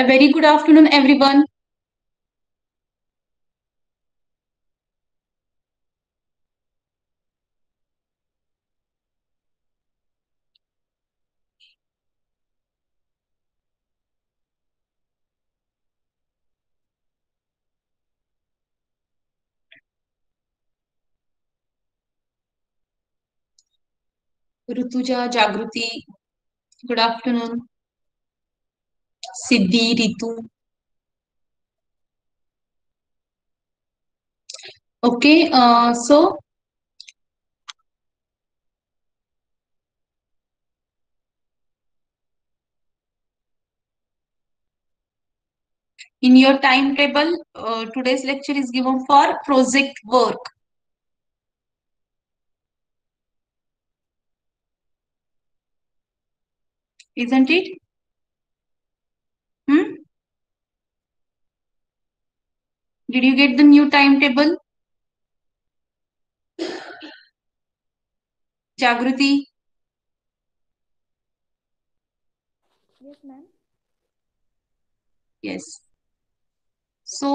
A very good afternoon, everyone. Rutuja, Jagruti, good afternoon. Siddhi, Ritu. Okay, so in your timetable, today's lecture is given for project work, isn't it? Hmm? Did you get the new timetable, Jagruti? Yes, ma'am. Yes. So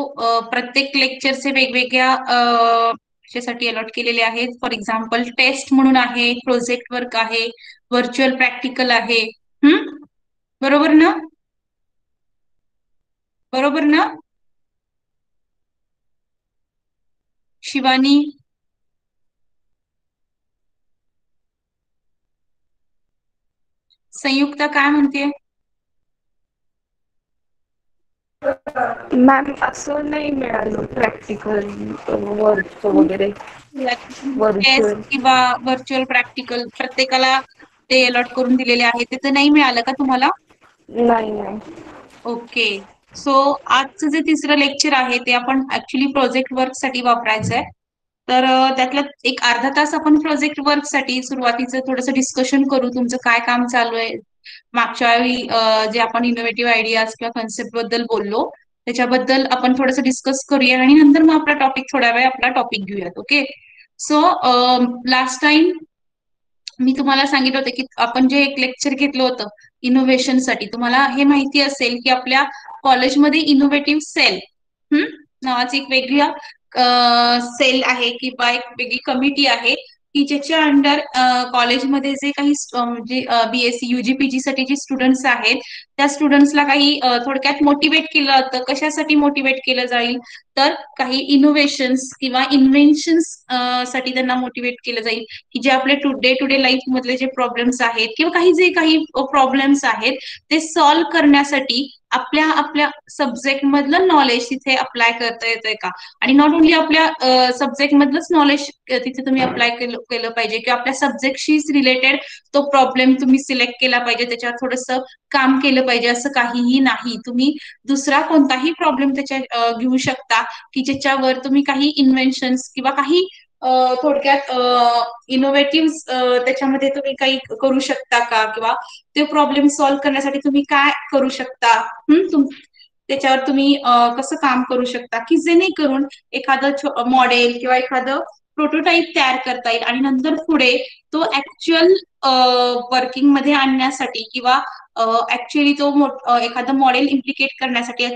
प्रत्येक लेक्चरचे वेगवेगळ्या साठी allot केलेले आहेत. For example taste म्हणून आहे, project work आहे, virtual practical आहे. बरोबर ना? बरोबर ना? शिवानी, संयुक्ता काय म्हणते? मॅम असं नाही मिळालं प्रॅक्टिकल वर्क वगैरे टेस्ट व्हर्च्युअल. किंवा व्हर्च्युअल प्रॅक्टिकल प्रत्येकाला ते अलॉट करून दिलेले आहे. ते तर नाही मिळालं का तुम्हाला? नाही नाही. ओके. सो आजचं जे तिसरं लेक्चर आहे ते आपण ऍक्च्युली प्रोजेक्ट वर्क साठी वापरायचं आहे. तर त्यातला एक अर्धा तास आपण प्रोजेक्ट वर्क साठी सुरुवातीचं थोडंसं डिस्कशन करू. तुमचं काय काम चालू आहे, मागच्या वेळी जे आपण इनोव्हेटिव्ह आयडियाज किंवा कन्सेप्ट बद्दल बोललो त्याच्याबद्दल आपण थोडंसं डिस्कस करूया आणि नंतर मग आपला टॉपिक थोड्या वेळ आपला टॉपिक घेऊयात. ओके. सो लास्ट टाइम मी तुम्हाला सांगितलं होतं की आपण जे एक लेक्चर घेतलं होतं इनोव्हेशन साठी, तुम्हाला हे माहिती असेल की आपल्या कॉलेजमध्ये इनोव्हेटिव्ह सेल नावाची एक वेगळी सेल आहे किंवा एक वेगळी कमिटी आहे की ज्याच्या अंडर कॉलेजमध्ये जे काही म्हणजे बीएससी युजीपीजी साठी जे स्टुडंट्स आहेत त्या स्टुडंट्सला काही थोडक्यात मोटिवेट केलं जातं. कशासाठी मोटिवेट केलं जाईल? तर काही इनोव्हेशन्स किंवा इन्व्हेन्शन्स साठी त्यांना मोटिवेट केलं जाईल की जे आपले डे टू डे लाईफ मधले जे प्रॉब्लेम्स आहेत किंवा काही प्रॉब्लेम्स आहेत ते सॉल्व्ह करण्यासाठी आपल्या आपल्या सब्जेक्ट मधलं नॉलेज तिथे अप्लाय करता येतंय का? आणि नॉट ओन्ली आपल्या सब्जेक्ट मधलंच नॉलेज तिथे तुम्ही अप्लाय केलं पाहिजे किंवा आपल्या सब्जेक्टशी रिलेटेड तो प्रॉब्लेम तुम्ही सिलेक्ट केला पाहिजे, त्याच्यावर थोडंसं काम केलं पाहिजे असं काहीही नाही. तुम्ही दुसरा कोणताही प्रॉब्लेम त्याच्या घेऊ शकता की ज्याच्यावर तुम्ही काही इन्व्हेन्शन्स किंवा काही थोडक्यात इनोव्हेटिव्ह त्याच्यामध्ये तुम्ही काही करू शकता का, किंवा ते प्रॉब्लेम सॉल्व्ह करण्यासाठी तुम्ही काय करू शकता, त्याच्यावर तुम्ही कसं काम करू शकता की जेणेकरून एखादं मॉडेल किंवा एखादं प्रोटोटाईप तयार करता येईल आणि नंतर पुढे तो ऍक्च्युअल वर्किंग मध्ये आणण्यासाठी किंवा ऍक्च्युअली तो एखादं मॉडेल इम्प्लिकेट करण्यासाठी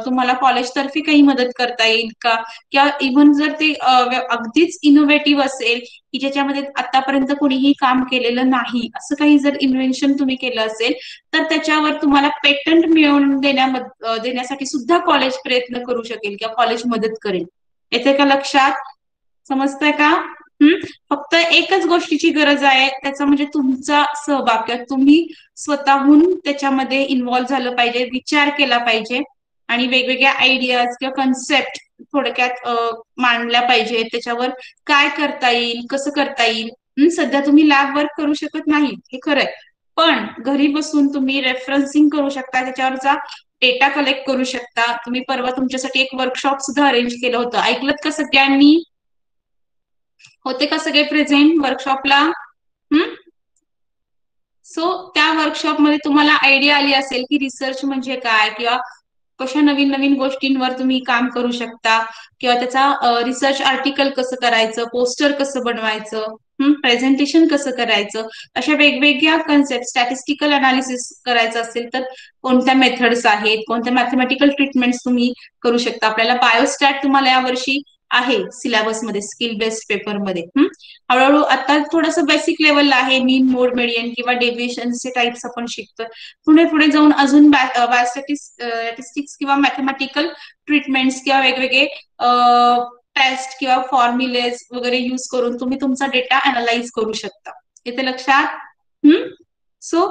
तुम्हाला कॉलेजतर्फे काही मदत करता येईल का? किंवा इव्हन जर ते अगदीच इनोव्हेटिव्ह असेल की ज्याच्यामध्ये आतापर्यंत कोणीही काम केलेलं नाही असं काही जर इन्व्हेन्शन तुम्ही केलं असेल तर त्याच्यावर तुम्हाला पेटंट मिळवून देण्यासाठी सुद्धा कॉलेज प्रयत्न करू शकेल किंवा कॉलेज मदत करेल. येते का लक्षात? समजतंय का? फक्त एकच गोष्टीची गरज आहे, त्याचा म्हणजे तुमचा सहभाग किंवा तुम्ही स्वतःहून त्याच्यामध्ये इन्व्हॉल्व्ह झालं पाहिजे, विचार केला पाहिजे आणि वेगवेगळ्या आयडियाज किंवा कन्सेप्ट थोडक्यात मांडल्या पाहिजे. त्याच्यावर काय करता येईल, कसं करता येईल. सध्या तुम्ही लॅब वर्क करू शकत नाही, हे खरंय, पण घरी बसून तुम्ही रेफरन्सिंग करू शकता, त्याच्यावरचा डेटा कलेक्ट करू शकता. तुम्ही परवा तुमच्यासाठी एक वर्कशॉप सुद्धा अरेंज केलं होतं, ऐकलं का सगळ्यांनी? होते का सगळे प्रेझेंट वर्कशॉपला? सो त्या वर्कशॉपमध्ये तुम्हाला आयडिया आली असेल की रिसर्च म्हणजे काय किंवा कशा नवीन नवीन गोष्टींवर तुम्ही काम करू शकता किंवा त्याचा रिसर्च आर्टिकल कसं करायचं, पोस्टर कसं बनवायचं. प्रेझेंटेशन कसं करायचं, अशा वेगवेगळ्या कन्सेप्ट, स्टॅटिस्टिकल अनालिसिस करायचं असेल तर कोणत्या मेथड्स आहेत, कोणत्या मॅथमॅटिकल ट्रीटमेंट्स तुम्ही करू शकता. आपल्याला बायोस्टॅट तुम्हाला यावर्षी आहे सिलेबसमध्ये, स्किल बेस्ड पेपरमध्ये. हळूहळू आता थोडंसं बेसिक लेवलला आहे, मीन, मोड, मेडियन किंवा डेव्हिएशनचे टाइप्स आपण शिकतोय. पुढे पुढे जाऊन अजून बायोस्टॅटिस्टिक्स किंवा मॅथमॅटिकल ट्रीटमेंट्स किंवा वेगवेगळे टेस्ट किंवा फॉर्म्युलेज वगैरे युज करून तुम्ही तुमचा डेटा अनालाइज करू शकता. येते लक्षात? सो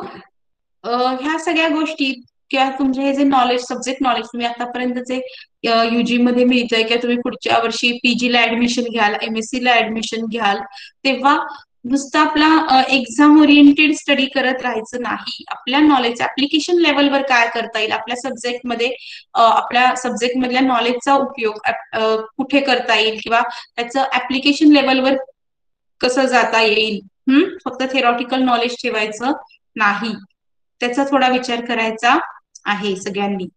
ह्या सगळ्या गोष्टी किंवा तुमचे हे जे नॉलेज, सब्जेक्ट नॉलेज तुम्ही आतापर्यंत जे युजी मध्ये मिळतंय किंवा तुम्ही पुढच्या वर्षी पीजी ला ऍडमिशन घ्याल, एमएससी ला ऍडमिशन घ्याल, तेव्हा नुसतं आपला एक्झाम ओरिएंटेड स्टडी करत राहायचं नाही. आपल्या नॉलेज ऍप्लिकेशन लेवलवर काय करता येईल, आपल्या सब्जेक्टमध्ये आपल्या सब्जेक्ट मधल्या नॉलेजचा उपयोग कुठे करता येईल किंवा त्याचं ऍप्लिकेशन लेवलवर कसं जाता येईल. फक्त थेरॉटिकल नॉलेज ठेवायचं नाही, त्याचा थोडा विचार करायचा आहे सगळ्यांनी.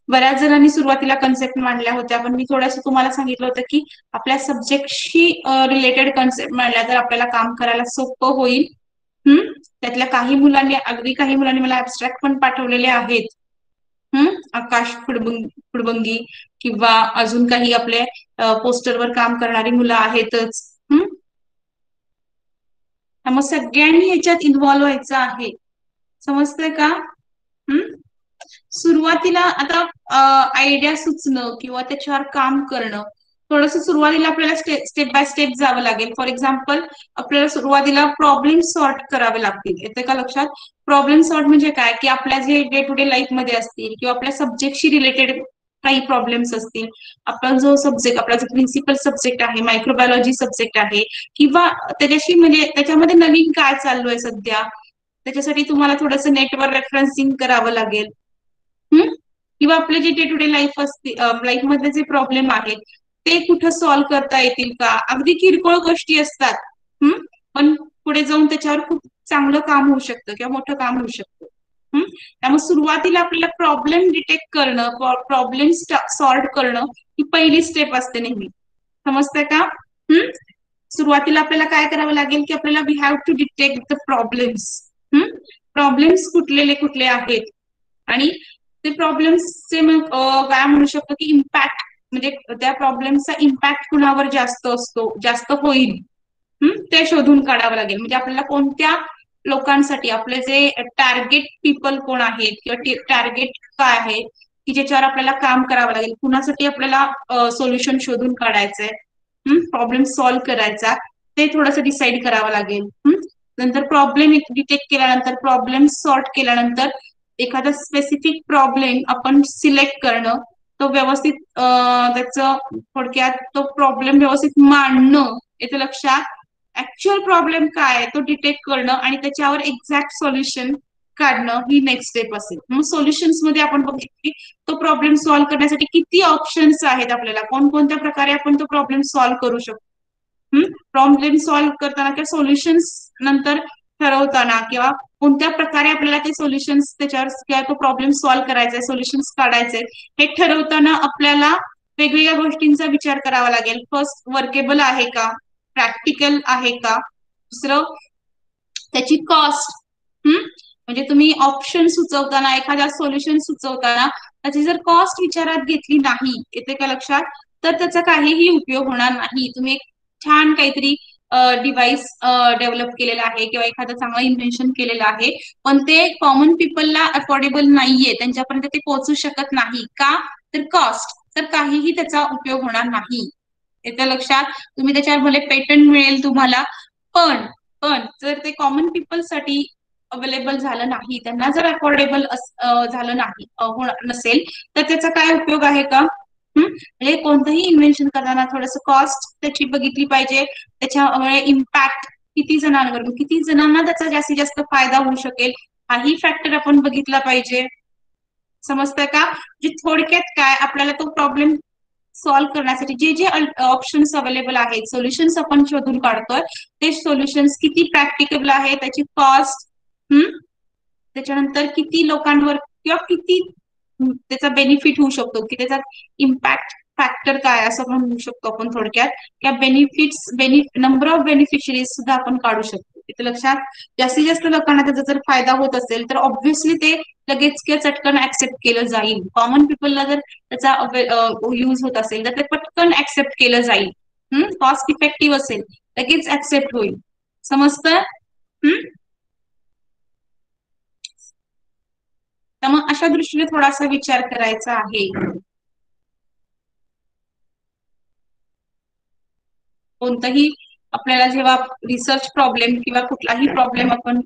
बऱ्याच जणांनी सुरुवातीला कन्सेप्ट मांडल्या होत्या, पण मी थोडंसं तुम्हाला सांगितलं होतं की आपल्या सब्जेक्टशी रिलेटेड कन्सेप्ट मांडल्या तर आपल्याला काम करायला सोपं होईल. त्यातल्या अगदी काही मुलांनी मला ऍबस्ट्रॅक्ट पण पाठवलेले आहेत. आकाश फुडबंगी किंवा अजून काही आपले पोस्टरवर काम करणारी मुलं आहेतच. मग सगळ्यांनी ह्याच्यात इन्व्हॉल्व्ह व्हायचं आहे. समजतंय का? सुरुवातीला आता आयडिया सुचणं किंवा त्याच्यावर काम करणं, थोडंसं सुरुवातीला आपल्याला स्टेप बाय स्टेप जावं लागेल. फॉर एक्झाम्पल, आपल्याला सुरुवातीला प्रॉब्लेम सॉर्ट करावे लागतील. येते का लक्षात? प्रॉब्लेम सॉर्ट म्हणजे काय, की आपल्या जे डे टू डे लाईफ मध्ये असतील किंवा आपल्या सब्जेक्टशी रिलेटेड काही प्रॉब्लेम्स असतील. आपला जो सब्जेक्ट, आपला जो प्रिन्सिपल सब्जेक्ट आहे, मायक्रोबायोलॉजी सब्जेक्ट आहे, किंवा त्याच्याशी म्हणजे त्याच्यामध्ये नवीन काय चालू आहे सध्या, त्याच्यासाठी तुम्हाला थोडंसं नेटवर रेफरन्सिंग करावं लागेल. किंवा आपले जे डे टू डे लाईफ असते, लाईफ मधले जे प्रॉब्लेम आहेत ते कुठं सॉल्व्ह करता येतील का. अगदी किरकोळ गोष्टी असतात, पण पुढे जाऊन त्याच्यावर खूप चांगलं काम होऊ शकतं किंवा मोठं काम होऊ शकतं. त्यामुळे सुरुवातीला आपल्याला प्रॉब्लेम डिटेक्ट करणं, प्रॉब्लेम सॉल्व्ह करणं ही पहिली स्टेप असते नेहमी. समजतंय का? सुरुवातीला आपल्याला काय करावं लागेल, की आपल्याला we have to detect the problems. Problems कुठले आहेत आणि ते प्रॉब्लेम्सचे काय म्हणू शकतो की इम्पॅक्ट, म्हणजे त्या प्रॉब्लेमचा इम्पॅक्ट कुणावर जास्त असतो, जास्त होईल, ते शोधून काढावं लागेल. म्हणजे आपल्याला कोणत्या लोकांसाठी, आपले जे टार्गेट पीपल कोण आहेत किंवा टार्गेट काय आहे की ज्याच्यावर आपल्याला काम करावं लागेल, कुणासाठी आपल्याला सोल्युशन शोधून काढायचंय, प्रॉब्लेम सॉल्व्ह करायचा, ते थोडंसं डिसाईड करावं लागेल. नंतर प्रॉब्लेम डिटेक्ट केल्यानंतर, प्रॉब्लेम सॉर्ट केल्यानंतर एखादा स्पेसिफिक प्रॉब्लेम आपण सिलेक्ट करणं, तो व्यवस्थित त्याचं थोडक्यात तो प्रॉब्लेम व्यवस्थित मांडणं. येतं लक्षात? ऍक्च्युअल प्रॉब्लेम काय आहे तो डिटेक्ट करणं आणि त्याच्यावर एक्झॅक्ट सोल्युशन काढणं ही नेक्स्ट स्टेप असेल. मग सोल्युशन्स मध्ये आपण बघितलं की तो प्रॉब्लेम सॉल्व्ह करण्यासाठी किती ऑप्शन्स आहेत आपल्याला, कोणकोणत्या प्रकारे आपण तो प्रॉब्लेम सॉल्व्ह करू शकतो. प्रॉब्लेम सॉल्व्ह करताना किंवा सोल्युशन्स नंतर ठरवताना किंवा कोणत्या प्रकारे आपल्याला ते सोल्युशन्स त्याच्यावर किंवा तो प्रॉब्लेम सॉल्व्ह करायचा आहे, सोल्युशन्स काढायचे हे ठरवताना आपल्याला वेगवेगळ्या गोष्टींचा विचार करावा लागेल. फर्स्ट, वर्केबल आहे का, प्रॅक्टिकल आहे का. दुसरं, त्याची कॉस्ट. म्हणजे तुम्ही ऑप्शन सुचवताना, एखादा सोल्युशन सुचवताना त्याची जर कॉस्ट विचारात घेतली नाही, येते का लक्षात, तर त्याचा काहीही उपयोग होणार नाही. तुम्ही एक छान काहीतरी डिव्हाइस डेव्हलप केलेला आहे किंवा एखादं चांगलं इन्व्हेन्शन केलेलं आहे, पण ते कॉमन पीपलला अफोर्डेबल नाहीये, त्यांच्यापर्यंत ते पोहोचू शकत नाही का, तर कॉस्ट, तर काहीही त्याचा उपयोग होणार नाही. येतं लक्षात? तुम्ही त्याच्यावर भले पेटंट मिळेल तुम्हाला, पण जर ते कॉमन पीपल साठी अवेलेबल झालं नाही, त्यांना जर अफोर्डेबल झालं नाही नसेल, तर त्याचा काय उपयोग आहे का. म्हणजे कोणतंही इन्व्हेन्शन करताना थोडंसं कॉस्ट त्याची बघितली पाहिजे, त्याच्यामुळे इम्पॅक्ट किती जणांना त्याचा जास्तीत जास्त फायदा होऊ शकेल, हाही फॅक्टर आपण बघितला पाहिजे. समजतंय का? म्हणजे थोडक्यात काय, आपल्याला तो प्रॉब्लेम सॉल्व्ह करण्यासाठी जे जे ऑप्शन्स अवेलेबल आहेत, सोल्युशन्स आपण शोधून काढतोय, ते सोल्युशन्स किती प्रॅक्टिकेबल आहे, त्याची कॉस्ट, त्याच्यानंतर किती लोकांवर किंवा किती त्याचा बेनिफिट होऊ शकतो, की त्याचा इम्पॅक्ट फॅक्टर काय असं म्हणू शकतो आपण थोडक्यात. या नंबर ऑफ बेनिफिशरीज सुद्धा आपण काढू शकतो. इथे लक्षात, जास्तीत जास्त लोकांना त्याचा जर फायदा होत असेल तर ऑब्व्हियसली ते लगेच किंवा चटकन ऍक्सेप्ट केलं जाईल. कॉमन पीपलला जर त्याचा यूज होत असेल तर ते पटकन ऍक्सेप्ट केलं जाईल. कॉस्ट इफेक्टिव्ह असेल लगेच ऍक्सेप्ट होईल. समजतं? तर मग अशा दृष्टीने थोडासा विचार करायचा आहे. कोणताही आपल्याला जेव्हा रिसर्च प्रॉब्लेम किंवा कुठलाही प्रॉब्लेम आपण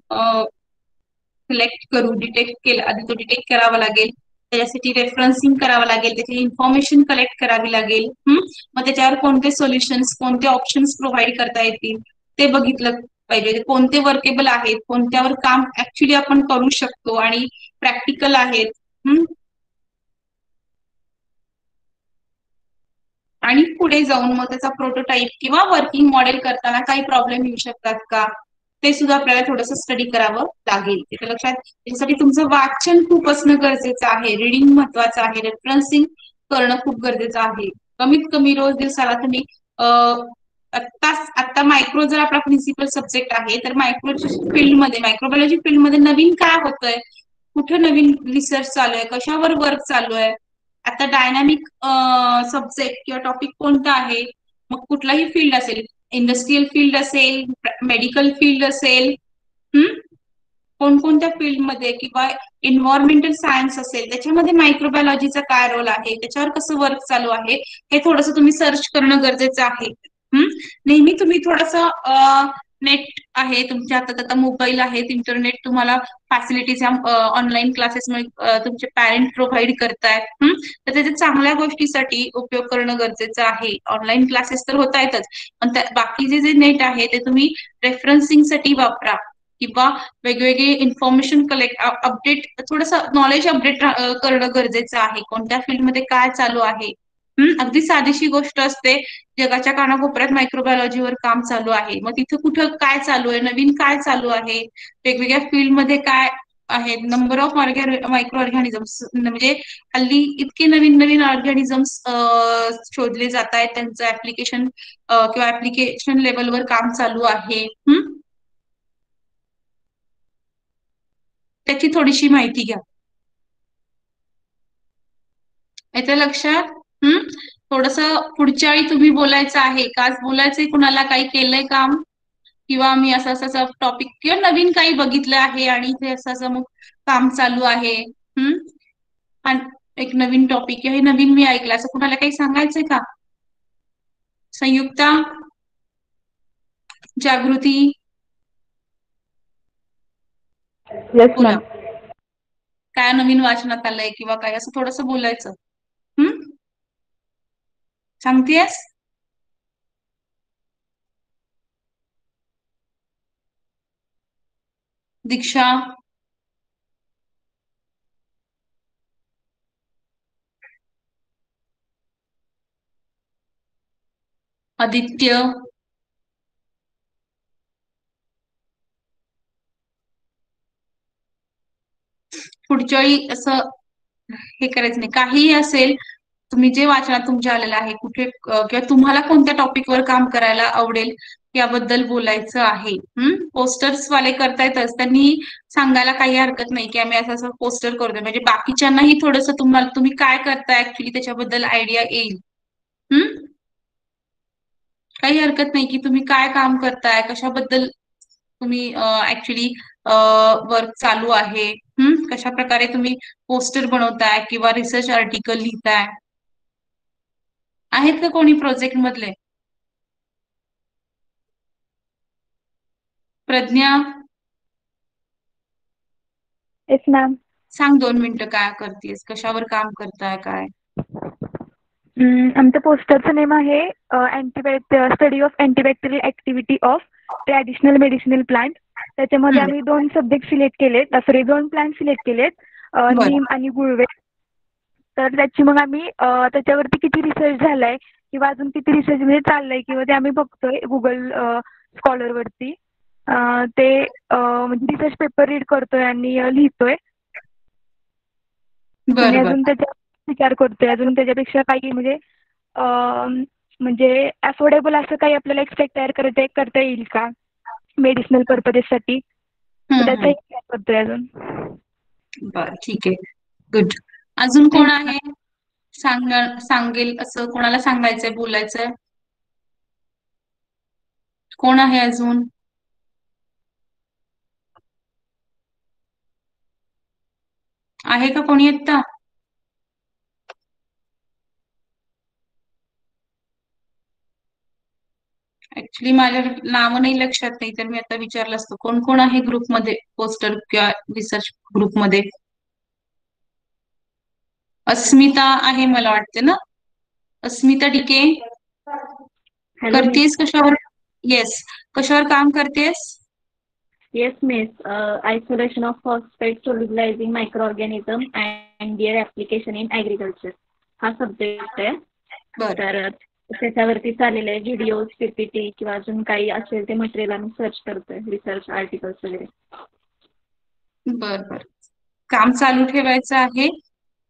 सिलेक्ट करू, डिटेक्ट केला, आधी तो डिटेक्ट करावा लागेल, त्याच्यासाठी रेफरन्सिंग करावं लागेल, त्याची इन्फॉर्मेशन कलेक्ट करावी लागेल. मग त्याच्यावर कोणते सोल्युशन्स, कोणते ऑप्शन्स प्रोव्हाइड करता येतील ते बघितलं पाहिजे. कोणते वर्केबल आहेत, कोणत्यावर काम ऍक्च्युली आपण करू शकतो आणि प्रॅक्टिकल आहेत. आणि पुढे जाऊन मग त्याचा प्रोटोटाईप किंवा वर्किंग मॉडेल करताना काही प्रॉब्लेम येऊ शकतात का, ते सुद्धा आपल्याला थोडंसं स्टडी करावं लागेल. तिथे लक्षात, त्याच्यासाठी तुमचं वाचन खूप असणं गरजेचं आहे, रिडिंग महत्वाचं आहे, रेफरन्सिंग करणं खूप गरजेचं आहे. कमीत कमी रोज दिवसाला तुम्ही आता मायक्रो जर आपला प्रिन्सिपल सब्जेक्ट आहे तर मायक्रोबायोलॉजी फील्डमध्ये नवीन काय होतंय, कुठं नवीन रिसर्च चालू आहे, कशावर वर्क चालू आहे, आता डायनामिक सब्जेक्ट किंवा टॉपिक कोणता आहे, मग कुठलाही फील्ड असेल, इंडस्ट्रियल फील्ड असेल, मेडिकल फील्ड असेल, कोणकोणत्या फील्डमध्ये किंवा एन्व्हायरमेंटल सायन्स असेल त्याच्यामध्ये मायक्रोबायोलॉजीचा काय रोल आहे, त्याच्यावर कसं वर्क चालू आहे, हे थोडंसं तुम्ही सर्च करणं गरजेचं आहे. नेहमी तुम्ही थोडंसं नेट आहे तुमच्या हातात, आता मोबाईल आहेत, इंटरनेट तुम्हाला फॅसिलिटीज ऑनलाईन क्लासेसमुळे तुमचे पॅरेंट प्रोव्हाइड करतायत. तर त्याच्या चांगल्या गोष्टीसाठी उपयोग करणं गरजेचं आहे. ऑनलाईन क्लासेस तर होत आहेतच, पण बाकीचे जे नेट आहे ते तुम्ही रेफरन्सिंगसाठी वापरा किंवा वेगवेगळे इन्फॉर्मेशन कलेक्ट, अपडेट, थोडंसं नॉलेज अपडेट करणं गरजेचं आहे. कोणत्या फील्डमध्ये काय चालू आहे. अगदी साधीशी गोष्ट असते, जगाच्या कानाकोपऱ्यात मायक्रोबायोलॉजीवर काम चालू आहे, मग तिथं कुठं काय चालू आहे, नवीन काय चालू आहे, वेगवेगळ्या फील्डमध्ये काय आहेत, नंबर ऑफ मायक्रो ऑर्गॅनिझम्स, म्हणजे हल्ली इतके नवीन नवीन ऑर्गॅनिझम्स शोधले जात आहेत, त्यांचं ऍप्लिकेशन किंवा ऍप्लिकेशन लेवलवर काम चालू आहे. त्याची थोडीशी माहिती घ्या. येतं लक्षात? थोडस पुढच्या वेळी तुम्ही बोलायचं आहे का, बोलायचंय कुणाला, काही केलंय काम किंवा मी असं असं टॉपिक किंवा नवीन काही बघितलं आहे आणि इथे असं असं मग काम चालू आहे. आणि एक नवीन टॉपिक, हे नवीन मी ऐकलं, असं कुणाला काही सांगायचंय का? संयुक्ता, जागृती, येस बोला. मॅम. काय नवीन वाचनात आलंय किंवा काय, असं थोडंसं बोलायचं. सांगतेस? दीक्षा, आदित्य, पुढच्या वेळी असं हे करायचं नाही. काहीही असेल, तुम्ही जे वाचनात तुमच्या आलेलं आहे, कुठे किंवा तुम्हाला कोणत्या टॉपिकवर काम करायला आवडेल याबद्दल बोलायचं आहे. पोस्टर्स वाले करतायतच, त्यांनी सांगायला काही हरकत नाही की आम्ही असं असं पोस्टर करतोय, म्हणजे बाकीच्यांनाही थोडंसं तुम्ही काय करताय ऍक्च्युली त्याच्याबद्दल आयडिया येईल. काही हरकत नाही की तुम्ही काय काम करताय, कशाबद्दल तुम्ही ऍक्च्युली वर्क चालू आहे, कशा प्रकारे तुम्ही पोस्टर बनवताय किंवा रिसर्च आर्टिकल लिहिताय. आहेत का कोणी प्रोजेक्ट मधले? Pragya, yes ma'am. सांग 2 मिनिटं काय करतेस, कशावर काम करताय काय? आमच्या पोस्टरचं नेम आहे study of antibacterial activity of traditional medicinal plant. त्याच्यामध्ये आम्ही 2 सब्जेक्ट सिलेक्ट केलेत, 2 प्लांट सिलेक्ट केलेत, बरं. नीम आणि गुळवे. तर त्याची मग आम्ही त्याच्यावरती किती रिसर्च झालाय किंवा अजून किती रिसर्च म्हणजे चाललंय किंवा ते आम्ही बघतोय गुगल स्कॉलरवरती. ते म्हणजे रिसर्च पेपर रीड करतोय आणि लिहितोय आणि बरं. अजून त्याच्या विचार करतोय, अजून त्याच्यापेक्षा काही म्हणजे म्हणजे अफोर्डेबल असं काही आपल्याला एक्सपेक्ट तयार करता येईल का मेडिसिनल पर्पजेससाठी? तर त्याचा हम्म. एक विचार करतोय अजून. बर, ठीक आहे. गुड. अजून कोण थँक्यू. आहे? सांगेल असं कोणाला सांगायचंय, बोलायचंय? कोण आहे अजून? आहे का कोणी आता? ऍक्च्युली माझ्या नाव नाही लक्षात नाही, तर मी आता विचारलं असतं कोण कोण आहे ग्रुपमध्ये, पोस्टर किंवा रिसर्च ग्रुपमध्ये. अस्मिता आहे मला वाटते ना. Asmita D K, hello miss. करतेस कशावर? येस, कशावर काम करतेस? Yes miss. Isolation of phosphate solubilizing microorganism and their application in agriculture हा सब्जेक्ट आहे. बर तर त्याच्यावरती चाललेले व्हिडिओज, पीपीटी किंवा अजून काही असेल ते मटेरियल आम्ही सर्च करतोय, रिसर्च आर्टिकल्स वगैरे. बर बर, काम चालू ठेवायचं आहे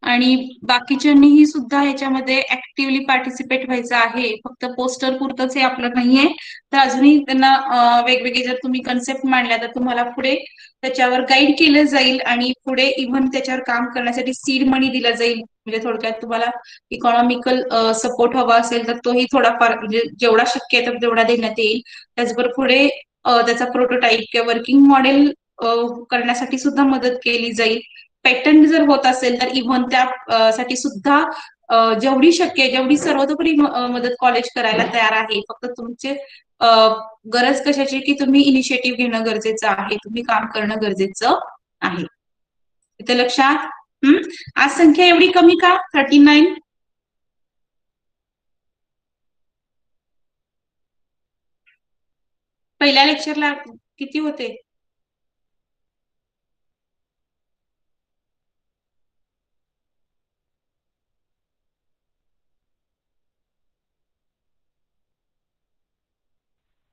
आणि बाकीच्यांनीही सुद्धा ह्याच्यामध्ये ऍक्टिव्हली पार्टिसिपेट व्हायचं आहे. फक्त पोस्टर पुरतच हे आपलं नाहीये, तर अजूनही त्यांना वेगवेगळे जर तुम्ही कन्सेप्ट मांडल्या तर तुम्हाला पुढे त्याच्यावर गाईड केलं जाईल आणि पुढे इव्हन त्याच्यावर काम करण्यासाठी सीड मनी दिला जाईल. म्हणजे थोडक्यात तुम्हाला इकॉनॉमिकल सपोर्ट हवा असेल तर तोही थोडाफार, म्हणजे जेवढा शक्य आहे तेवढा देण्यात येईल. त्याचबरोबर पुढे त्याचा प्रोटोटाईप किंवा वर्किंग मॉडेल करण्यासाठी सुद्धा मदत केली जाईल. पेटंट जर होत असेल तर इव्हन त्या साठी सुद्धा जेवढी शक्य आहे, जेवढी सर्वतोपरी मदत कॉलेज करायला तयार आहे. फक्त तुमचे गरज कशाची की तुम्ही इनिशिएटिव्ह घेणं गरजेचं आहे, तुम्ही काम करणं गरजेचं आहे. इथे लक्षात. आज संख्या एवढी कमी का? 39. पहिल्या लेक्चरला किती होते?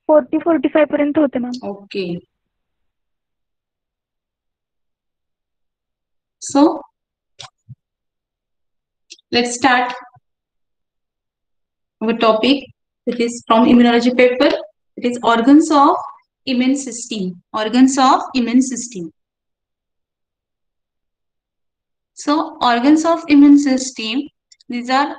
40-45 पर्यंत होते ma'am. Okay. So, let's start our topic. It is from immunology paper. It is organs of immune system. Organs of immune system. So, organs of immune system, these are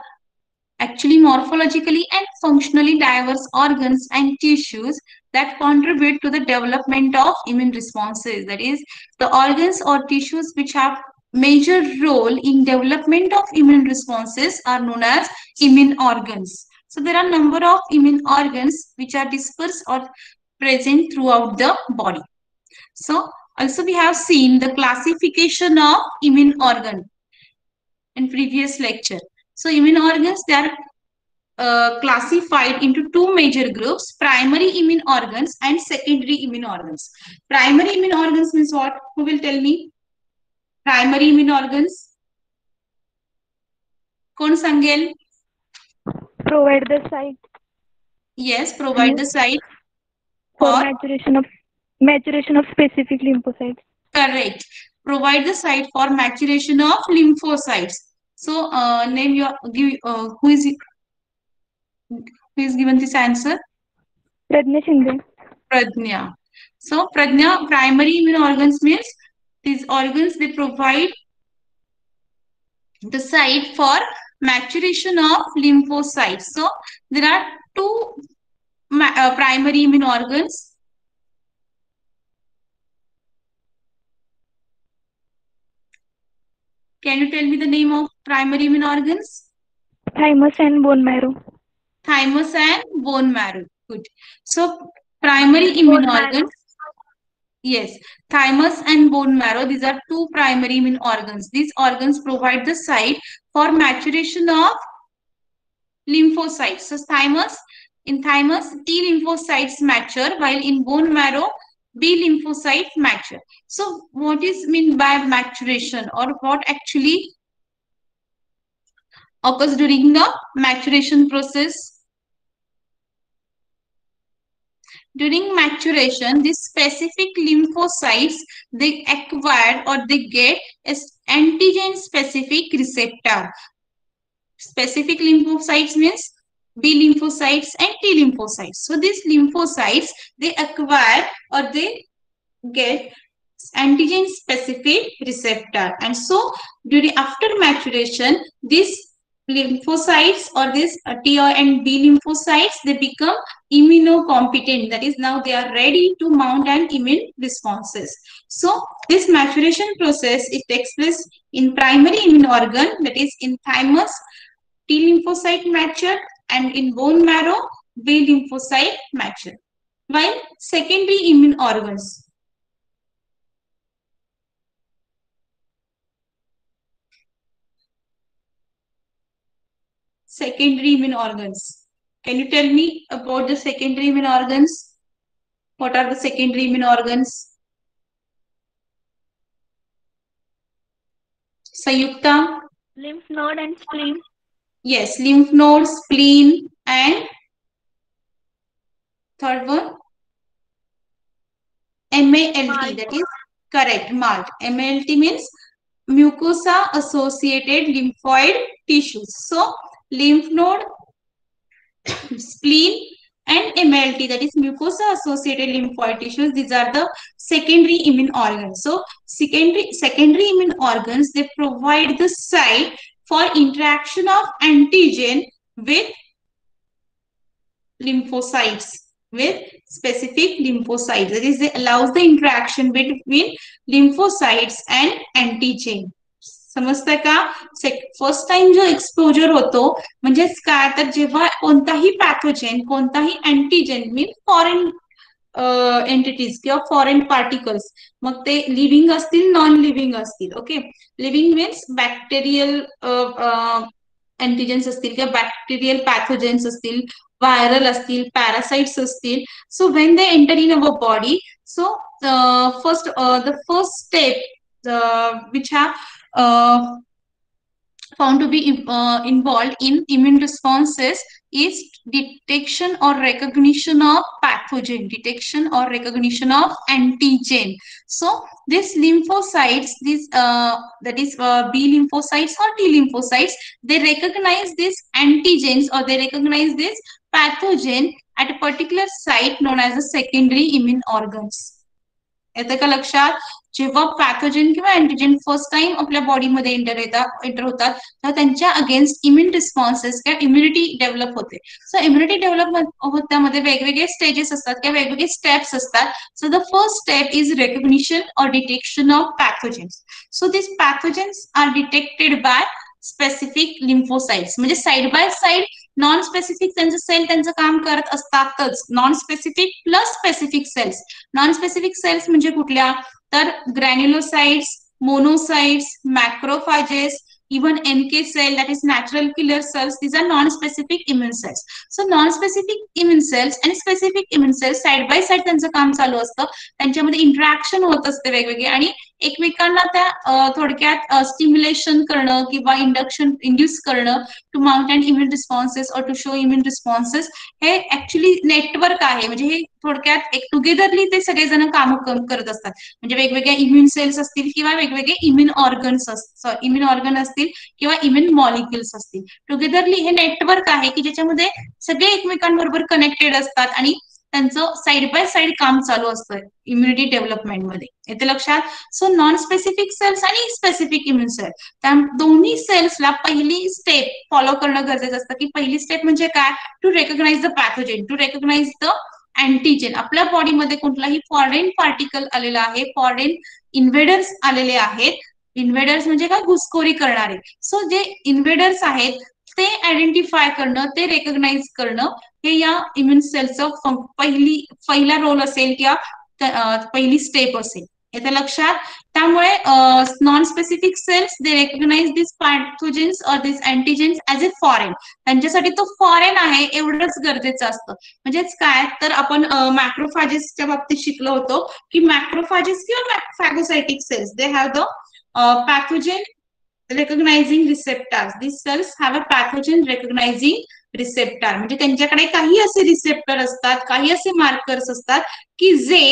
actually morphologically and functionally diverse organs and tissues that contribute to the development of immune responses. That is, the organs or tissues which have major role in development of immune responses are known as immune organs. So there are number of immune organs which are dispersed or present throughout the body. So also we have seen the classification of immune organ in previous lecture. So immune organs, they are classified into two major groups: primary immune organs and secondary immune organs. Primary immune organs means what? Who will tell me? Primary immune organs. कोण सांगेल? Provide the site Yes, provide the site for for. maturation of specific lymphocytes. Correct. Provide the site for maturation of lymphocytes. So, name your who is given this answer? Pradnya Shinde. Pradnya. So, Pradnya, primary immune organs means these organs, they provide the site for maturation of lymphocytes. So, there are two primary immune organs. Can you tell me the name of primary immune organs? Thymus and bone marrow. Thymus and bone marrow. Good. So, primary immune organs. Yes, thymus and bone marrow, these are two primary immune organs. These organs provide the site for maturation of lymphocytes. So in thymus, T lymphocytes mature, while in bone marrow, B lymphocytes mature. So what is meant by maturation, or what actually occurs during the maturation process? During maturation, these specific lymphocytes, they acquire or they get as antigen specific receptor. Specific lymphocytes means B lymphocytes and T lymphocytes. So these lymphocytes, they acquire or they get antigen specific receptor, and so during after maturation these lymphocytes or this T and B lymphocytes, they become immunocompetent, that is now they are ready to mount an immune responses. So this maturation process, it takes place in primary immune organ, that is in thymus T lymphocyte mature, and in bone marrow B lymphocyte mature, while secondary immune organs, secondary immune organs. Can you tell me about the secondary immune organs? What are the secondary immune organs? Sayukta? Lymph node and spleen. Yes, lymph nodes, spleen, and third one, MALT, that is correct, MALT. MALT means mucosa associated lymphoid tissues. So, lymph node, spleen, and MLT, that is mucosa associated lymphoid tissues, these are the secondary immune organs. So secondary immune organs, they provide the site for interaction of antigen with lymphocytes, with specific lymphocytes, that is it allows the interaction between lymphocytes and antigen. समजतंय का? First time जो exposure होतो म्हणजेच काय, तर जेव्हा कोणताही पॅथोजेन, कोणताही अँटीजेन मीन फॉरेन एंटिटीज किंवा फॉरेन पार्टिकल्स, मग ते लिव्हिंग असतील नॉन लिव्हिंग असतील, ओके, लिव्हिंग मीन्स बॅक्टेरियल अँटीजेन्स असतील किंवा बॅक्टेरियल पॅथोजेन्स असतील, व्हायरल असतील, पॅरासाइट्स असतील. So when they enter in our body, so the first step which have found to be involved in immune responses is detection or recognition of pathogen, detection or recognition of antigen. So these lymphocytes, these that is B lymphocytes or T lymphocytes, they recognize these antigens or they recognize this pathogen at a particular site known as the secondary immune organs. येतं का लक्षात? जेव्हा पॅथोजेन किंवा antigen first time आपल्या बॉडीमध्ये enter होतात, तर त्यांच्या अगेन्स्ट इम्युन रिस्पॉन्सेस किंवा इम्युनिटी डेव्हलप होते. सो इम्युनिटी डेव्हलप होण्यामध्ये वेगवेगळे स्टेजेस असतात किंवा वेगवेगळे स्टेप्स असतात. So the first step is recognition और detection of pathogens. So this pathogens are detected by specific lymphocytes. म्हणजे side by side non specific त्यांचं सेल त्यांचं काम करत असतातच. Non specific plus specific cells. Non specific cells म्हणजे कुठल्या, तर granulocytes, monocytes, macrophages, even NK cell, that is natural killer cells, these are non-specific immune cells. So non-specific immune cells and specific immune cells side by side त्यांचं काम चालू असतं, त्यांच्यामध्ये interaction होत असते वेगवेगळे, आणि एकमेकांना त्या थोडक्यात स्टिम्युलेशन करणं किंवा इंड्यूस करणं to mount and immune responses और टू शो इम्युन रिस्पॉन्सेस, हे ऍक्च्युली नेटवर्क आहे. म्हणजे हे थोडक्यात एक टुगेदरली ते सगळेजण काम करत असतात. म्हणजे वेगवेगळ्या इम्युन सेल्स असतील किंवा वेगवेगळे इम्युन ऑर्गन असतील किंवा इम्युन मॉलिक्युल्स असतील, टुगेदरली हे नेटवर्क आहे की ज्याच्यामध्ये सगळे एकमेकांबरोबर कनेक्टेड असतात आणि त्यांचं साइड बाय साइड काम चालू असतं इम्युनिटी डेव्हलपमेंटमध्ये. येते लक्षात? सो नॉन स्पेसिफिक सेल्स आणि स्पेसिफिक इम्युन सेल, त्या दोन्ही सेल्सला पहिली स्टेप फॉलो करणं गरजेचं असतं. की पहिली स्टेप म्हणजे काय, to recognize the pathogen, to recognize the antigen. आपल्या बॉडीमध्ये कुठलाही फॉरेन पार्टिकल आलेला आहे, फॉरेन इन्व्हेडर्स आलेले आहेत. इन्व्हेडर्स म्हणजे काय, घुसखोरी करणारे. सो जे इन्व्हेडर्स आहेत ते आयडेंटिफाय करणं, ते रेकग्नाइज करणं, हे या इम्युन सेलचं पहिला रोल असेल किंवा पहिली स्टेप असेल. येतं लक्षात? त्यामुळे नॉन स्पेसिफिक सेल्स दे रेकग्नाइज दिस पॅथोजेन्स और दिस अँटीजेन्स ऍज ए फॉरेन. त्यांच्यासाठी तो फॉरेन आहे एवढंच गरजेचं असतं. म्हणजेच काय, तर आपण मॅक्रोफाजेसच्या बाबतीत शिकलो होतो की मॅक्रोफाजेस किंवा phagocytic cells, they have the pathogen recognizing receptors. These cells have a pathogen recognizing receptor. म्हणजे त्यांच्याकडे काही असे रिसेप्टर असतात, काही असे मार्कर्स असतात की जे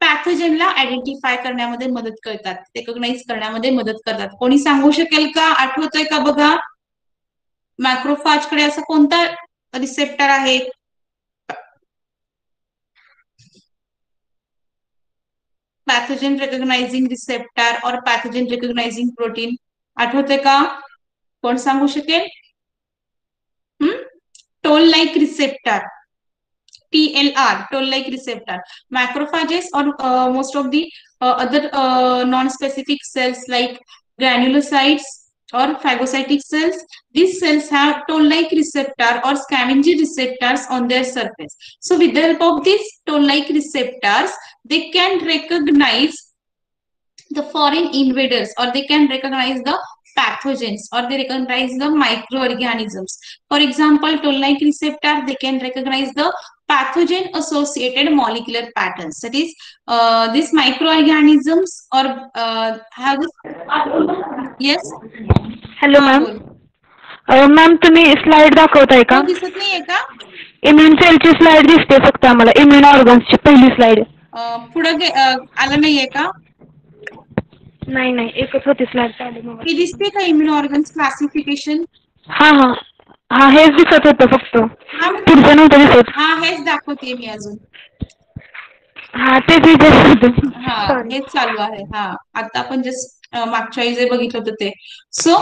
पॅथोजेनला आयडेंटिफाय करण्यामध्ये मदत करतात, रेकग्नाइज करण्यामध्ये मदत करतात. कोणी सांगू शकेल का? आठवतंय का बघा? मॅक्रोफाजकडे असा कोणता रिसेप्टर आहे? पॅथोजन रिकॉग्नायझिंग रिसेप्टर और पॅथोजन रिकॉग्नायझिंग प्रोटीन आठवते का? कोण सांगू शकेल? Toll like receptor, TLR, toll-like receptor. Macrophages or most of the other non-specific cells like granulocytes or phagocytic cells. These cells have toll-like receptor or scavenger receptors on their surface. So with the help of these toll-like receptors, they can recognize the foreign invaders, or they can recognize the pathogens, or they recognize the microorganisms. For example, toll-like receptor, they can recognize the pathogen associated molecular patterns. That is, these microorganisms or have yes. Hello हा ma'am. बोल. Ma'am तुम्ही slide दाखवताय का? हो, दिसत नाहीये का? Immune सेलची slide दिसते फक्त आम्हाला, इम्युन ऑर्गन्सची पहिली स्लाइड. पुढे आलं नाहीये का? नाही नाही, एकच होती स्लाइड चालू. ही दिसते का इम्युन ऑर्गन्स क्लासिफिकेशन? हा हा हा, हेच दिसत होतं फक्त, हा पुढचं नव्हतं दिसत. हा, हेच दाखवते मी अजून. हा, तेच विचारत होतो. हा, सॉरी. हेच चालू आहे. हा, आता आपण जस्ट मागच्या वेळी जे बघितलं होतं ते. So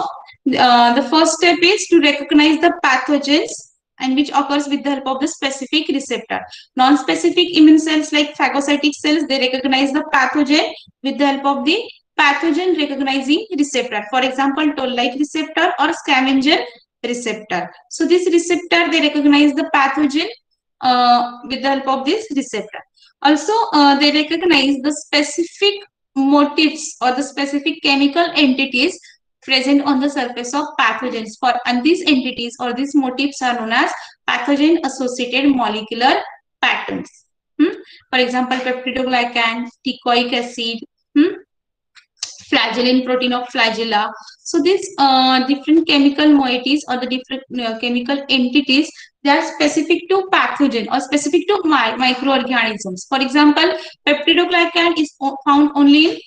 the first step is to recognize the pathogens and which occurs with the help of the specific receptor. Non-specific immune cells like phagocytic cells, they recognize the pathogen with the help of the pathogen recognizing receptor. For example, toll-like receptor or scavenger receptor. So this receptor, they recognize the pathogen with the help of this receptor. Also, they recognize the specific motifs or the specific chemical entities present on the surface of pathogens. And these entities or these motifs are known as pathogen associated molecular patterns. For example, peptidoglycan, teichoic acid, flagellin protein of flagella. So these different chemical moieties or the different chemical entities, they are specific to pathogen or specific to microorganisms. For example, peptidoglycan is found only in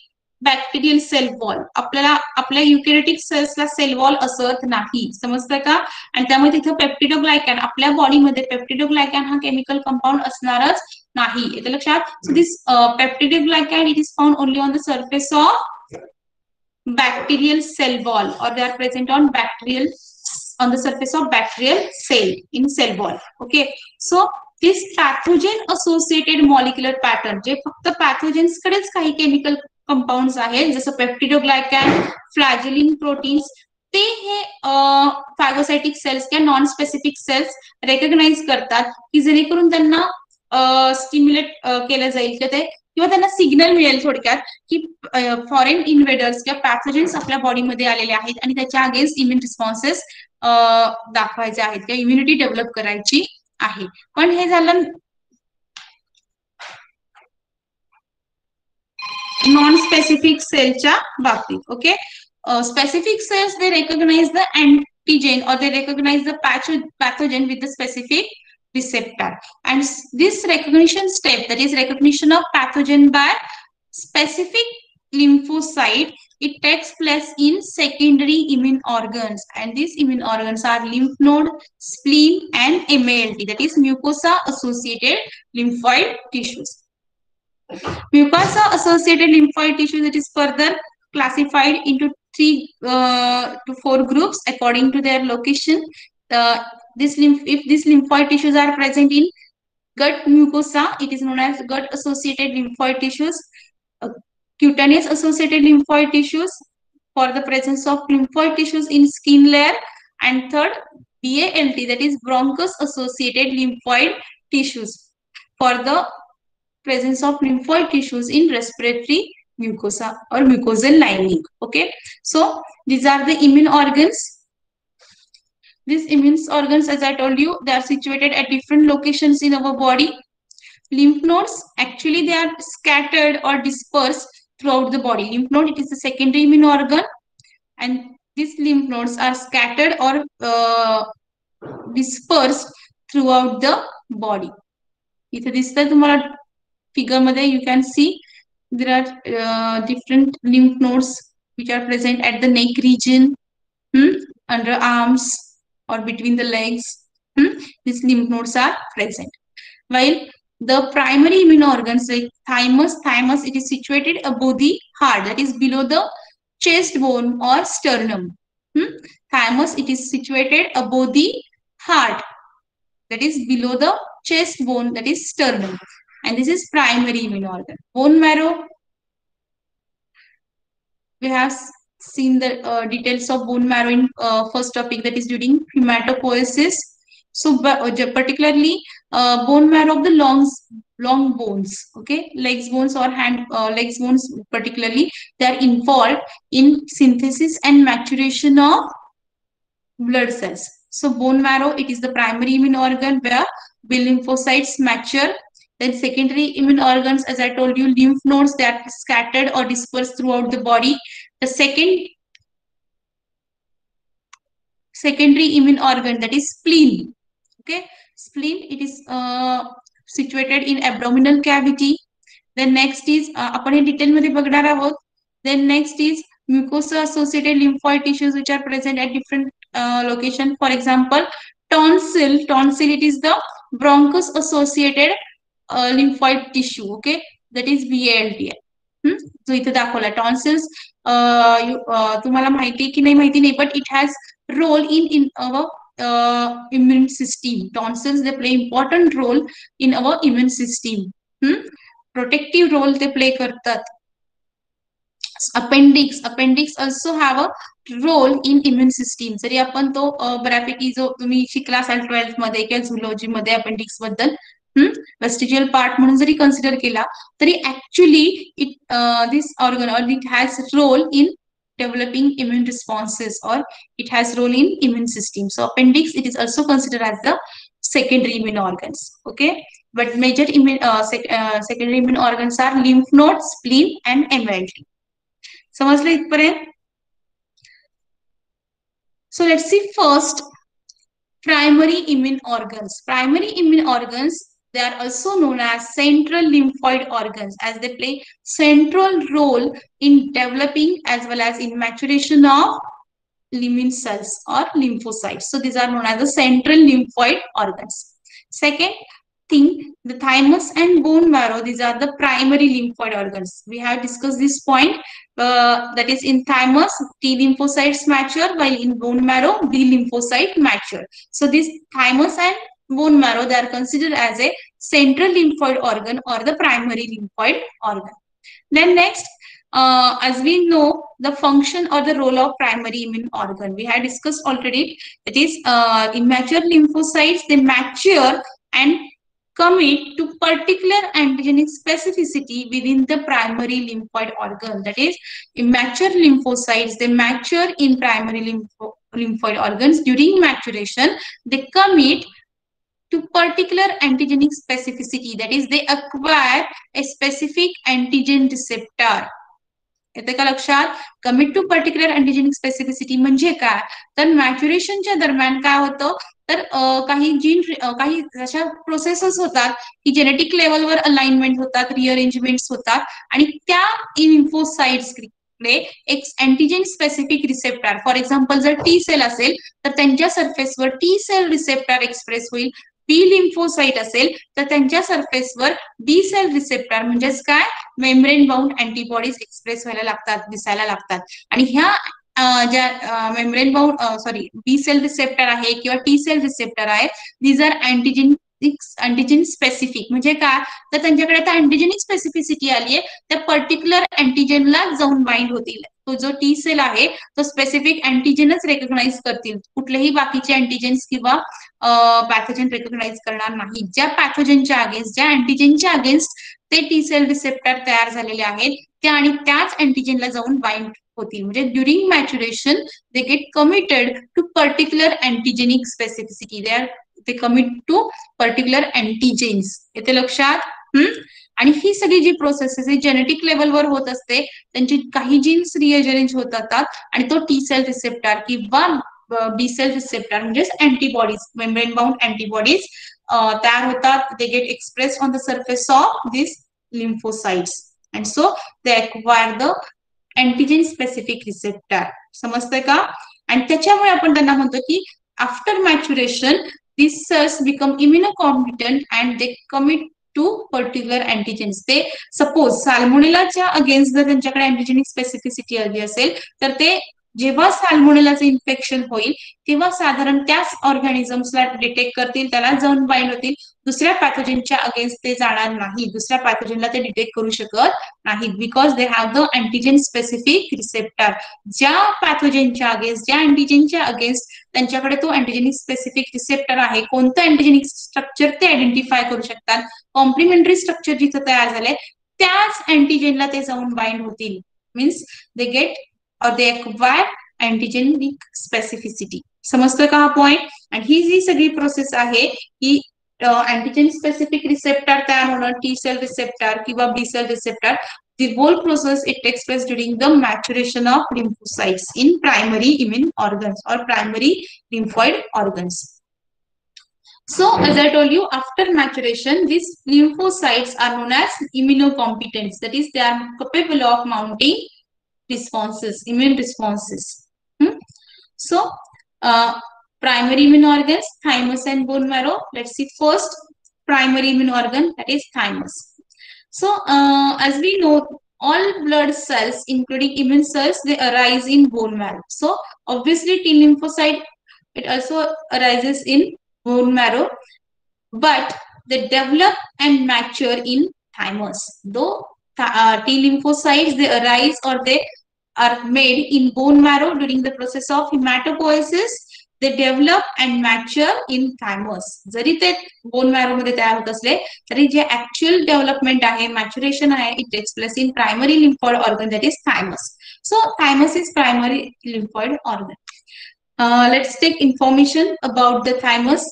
bacterial cell wall. आपल्याला आपल्या युकॅरियोटिक सेल्सला sale wall असत नाही, समजतंय का? आणि त्यामुळे तिथं पेप्टिडोग्लायकॅन, आपल्या बॉडीमध्ये पेप्टिडोग्लायकॅन हा केमिकल कंपाऊंड असणारच नाही. येतं लक्षात? So this peptidoglycan, it is found only on the surface of bacterial cell wall, or they are present on the surface of bacterial cell in cell wall. Okay, so this pathogen associated molecular pattern, जे फक्त pathogens कडेच काही chemical compounds आहेत, जसं पेप्टिडोग्लायकॅन, फ्लॅजेलिन proteins, ते हे phagocytic cells किंवा non specific cells recognise करतात, की जेणेकरून त्यांना स्टिम्युलेट केलं जाईल किंवा त्यांना सिग्नल मिळेल थोडक्यात, की फॉरेन इन्व्हेडर्स किंवा पॅथोजेन्स आपल्या बॉडीमध्ये आलेले आहेत आणि त्याच्या अगेन्स्ट इम्युन रिस्पॉन्सेस दाखवायचे आहेत किंवा इम्युनिटी डेव्हलप करायची आहे. पण हे झालं नॉन स्पेसिफिक सेलच्या बाबतीत. Okay, specific cells, they recognize the antigen or they recognize the pathogen with the specific receptor, and this recognition step, that is recognition of pathogen by specific lymphocyte, it takes place in secondary immune organs, and these immune organs are lymph node, spleen and MALT, that is mucosa associated lymphoid tissues. Mucosa associated lymphoid tissues, it is further classified into 3 to 4 groups according to their location. If these lymphoid tissues are present in gut mucosa, it is known as gut associated lymphoid tissues. Cutaneous associated lymphoid tissues for the presence of lymphoid tissues in skin layer, and third, BALT, that is bronchus associated lymphoid tissues for the presence of lymphoid tissues in respiratory mucosa or mucosal lining. Okay, so these are the immune organs. These immune organs, as I told you, they are situated at different locations in our body. Lymph nodes, actually they are scattered or dispersed throughout the body. Lymph node, it is the secondary immune organ, and these lymph nodes are scattered or dispersed throughout the body. इथे दिसतंय तुम्हाला figure मध्ये, you can see there are different lymph nodes which are present at the neck region, under arms, or between the legs. These lymph nodes are present. While the primary immune organs like thymus, it is situated above the heart, that is below the chest bone or sternum. Thymus, it is situated above the heart, that is below the chest bone, that is sternum. And this is primary immune organ. Bone marrow, we have seen the details of bone marrow in first topic, that is during hematopoiesis. So particularly bone marrow of the long bones, okay, legs bones or legs bones particularly, they are involved in synthesis and maturation of blood cells. So bone marrow, it is the primary immune organ where B lymphocytes mature. Then secondary immune organs, as I told you, lymph nodes that are scattered or dispersed throughout the body. The secondary immune organ, that is spleen. Okay, spleen, it is situated in abdominal cavity. Then next is आपण हे detail मध्ये बघणार आहोत. Then next is mucosa associated lymphoid tissues which are present at different location. For example, tonsil, it is the bronchus associated lymphoid tissue. Okay, that is BALTI. जो इथे दाखवला tonsils, तुम्हाला माहिती की नाही माहिती नाही, but it has role in our immune system. Tonsils, they play important role in our immune system. Protective role they play करतात. Appendix also have a role in immune system. जरी आपण तो बऱ्यापैकी जो तुम्ही शिकला असाल 12th मध्ये किंवा झुलॉजी मध्ये अपेंडिक्स बद्दल वेस्टिजियल पार्ट म्हणून जरी कन्सिडर केला तरी ऍक्च्युली दिस ऑर्गन और it has role in developing immune responses, or it has role in immune system. So appendix, it is also considered as the secondary immune organs. Okay, but major secondary immune organs are lymph nodes, spleen and MLT. समजलं इथपर्यंत? So let's see first primary immune organs. Primary immune organs, they are also known as central lymphoid organs, as they play central role in developing as well as in maturation of immune cells or lymphocytes. So these are known as the central lymphoid organs. Second thing, the thymus and bone marrow, these are the primary lymphoid organs. We have discussed this point. That is, in thymus, T lymphocytes mature, while in bone marrow, B lymphocyte mature. So this thymus and bone marrow, they are considered as a central lymphoid organ or the primary lymphoid organ. Then next, as we know, the function or the role of primary immune organ, we had discussed already. That is, immature lymphocytes, they mature and commit to particular antigenic specificity within the primary lymphoid organ. That is, immature lymphocytes, they mature in primary lymphoid organs. During maturation, they commit to particular antigenic specificity. That is, they acquire a specific antigen receptor. येते का लक्षात? Commit to particular antigenic specificity म्हणजे काय? तर मॅच्युरेशनच्या दरम्यान काय होतं, तर काही जीन, काही अशा प्रोसेसेस होतात की जेनेटिक लेवलवर अलाइनमेंट होतात, रिअरेंजमेंट्स होतात आणि त्या लिम्फोसाइट्स एक antigen specific receptor, for example जर टी सेल असेल तर त्यांच्या सरफेसवर टी सेल रिसेप्टर एक्सप्रेस होईल. बी लिम्फोसाइट असेल तर त्यांच्या सरफेसवर बी सेल रिसेप्टर म्हणजेच काय, मेम्ब्रेन बाउंड अँटीबॉडीज एक्सप्रेस व्हायला लागतात, दिसायला लागतात. आणि ह्या ज्या मेम्ब्रेन बाउंड बी सेल रिसेप्टर आहे किंवा टी सेल रिसेप्टर आहे, दीज आर अँटीजेन स्पेसिफिक. म्हणजे काय, तर त्यांच्याकडे आता अँटीजेनिक स्पेसिफिसिटी आली आहे, त्या पर्टिक्युलर अँटीजेनला जाऊन बाइंड होतील. तो जो टी सेल आहे तो स्पेसिफिक अँटीजेनच रेकग्नाइज करतील, कुठलेही बाकीचे अँटीजेन्स किंवा पॅथोजन रेकग्नाइज करणार नाही. ज्या पॅथोजनच्या अगेन्स्ट, ज्या अँटीजेनच्या अगेन्स्ट ते टी सेल रिसेप्टर तयार झालेले आहेत त्या आणि त्याच अँटीजेनला जाऊन बाइंड होतील. म्हणजे during maturation they get committed to particular antigenic specificity. ते कमिट टू पर्टिक्युलर अँटीजेन्स. येते लक्षात? आणि ही सगळी जी प्रोसेस आहे जेनेटिक लेवलवर होत असते, त्यांची काही जीन्स रिअरेंज होत जातात आणि तो टी सेल रिसेप्टर किंवा बी सेल रिसेप्टर म्हणजेच अँटीबॉडीज, मेम्ब्रेन बाउंड अँटीबॉडीज तयार होतात. They get express on the surface of this lymphocytes and so they acquire the antigen specific receptor. समजतंय का? आणि त्याच्यामुळे आपण त्यांना म्हणतो की After maturation, these cells become immunocompetent and they commit to particular antigens. ते सपोज साल्मोनेलाच्या अगेन्स्ट जर त्यांच्याकडे अँटीजेनिक स्पेसिफिसिटी आली असेल तर ते जेव्हा साल्मोनेलाचं इन्फेक्शन होईल तेव्हा साधारण त्याच ऑर्गॅनिझम्सला डिटेक्ट करतील, त्याला जाऊन बाइंड होतील, दुसऱ्या पॅथोजनच्या अगेन्स्ट ते जाणार नाही, दुसऱ्या पॅथोजनला ते डिटेक्ट करू शकत नाहीत because they have the antigen specific receptor. ज्या पॅथोजनच्या अगेन्स्ट, ज्या अँटीजेनच्या अगेन्स्ट त्यांच्याकडे तो अँटीजेनिक स्पेसिफिक रिसेप्टर आहे, कोणतं अँटीजेनिक स्ट्रक्चर ते आयडेंटिफाय करू शकतात, कॉम्प्लिमेंटरी स्ट्रक्चर जिथं तयार झालंय त्याच अँटीजेनला ते जाऊन बाइंड होतील. मीन्स दे गेट और दे एक्वायर अँटीजेनिक स्पेसिफिसिटी. समजतोय का हा पॉइंट? आणि ही जी सगळी प्रोसेस आहे ही अँटीजेन स्पेसिफिक रिसेप्टर तयार होणं, टी सेल रिसेप्टर किंवा B cell receptor, the whole process it takes place during the maturation of lymphocytes in primary immune organs or primary lymphoid organs. So as I told you, after maturation these lymphocytes are known as immunocompetent, that is they are capable of mounting responses, immune responses. So primary immune organs, thymus and bone marrow. Let's see first primary immune organ, that is thymus. So as we know, all blood cells including immune cells, they arise in bone marrow. So obviously T lymphocyte, it also arises in bone marrow, but they develop and mature in thymus. Though T lymphocytes, they arise or they are made in bone marrow during the process of hematopoiesis, they develop and mature in thymus. जरी ते bone marrow मध्ये तयार होत असले तरी जे actual development आहे, maturation आहे, it takes place in primary lymphoid organ, that is thymus. So thymus is primary lymphoid organ. Let's take information about the thymus.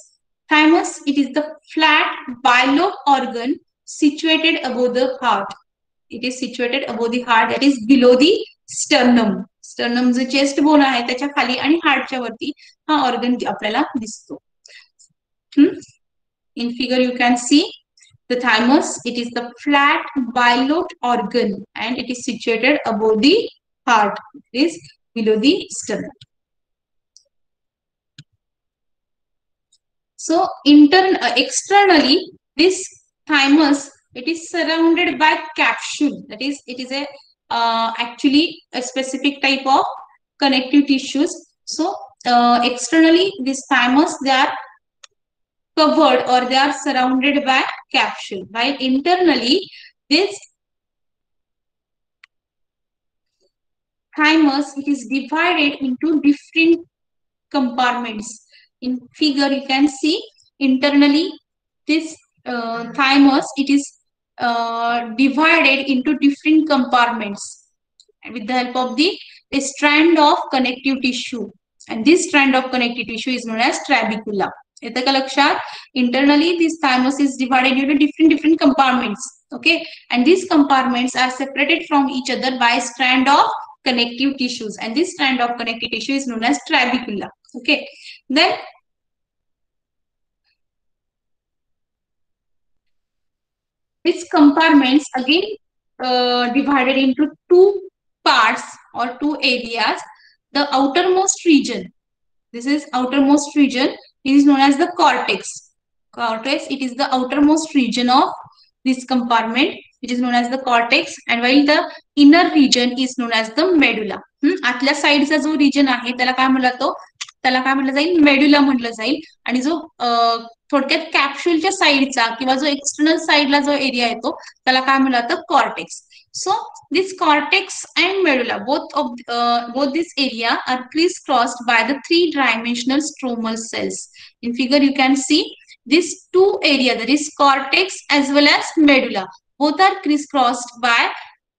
Thymus, it is the flat bilobe organ situated above the heart. It is situated above the heart, that is below the sternum. Sternum जो chest bone आहे त्याच्या खाली आणि हार्टच्या वरती हा organ आपल्याला दिसतो. In figure you can see the thymus. It is the flat bilobed organ and it is situated above the heart. It is below the sternum. So externally this thymus, it is surrounded by capsule, that is it is a actually a specific type of connective tissues. So externally this thymus, they are covered or they are surrounded by capsule, while internally this thymus, it is divided into different compartments. In figure you can see internally this thymus, it is divided into different compartments with the help of the a strand of connective tissue, and this strand of connective tissue is known as trabecula. येतं का लक्षात? Internally this thymus is divided into different compartments, okay, and these compartments are separated from each other by a strand of connective tissues, and this strand of connective tissue is known as trabecula. Okay, then these compartments again divided into two parts or two areas. The outermost region, this is outermost region, it is known as the cortex. Cortex, it is the outermost region of this compartment, which is known as the cortex, and while the inner region is known as the medulla. आतल्या साइडचा जो region आहे त्याला काय म्हटलं जाईल? मेड्युला म्हटलं जाईल. आणि जो थोडक्यात कॅप्सूलच्या साइडचा किंवा जो एक्सटर्नल साइडला जो एरिया येतो त्याला काय म्हटलं जातं? Cortex. So this cortex and medulla, both this area are crisscrossed by the three-dimensional stromal cells. In figure you can see these two areas, that is cortex as well as medulla, both are crisscrossed by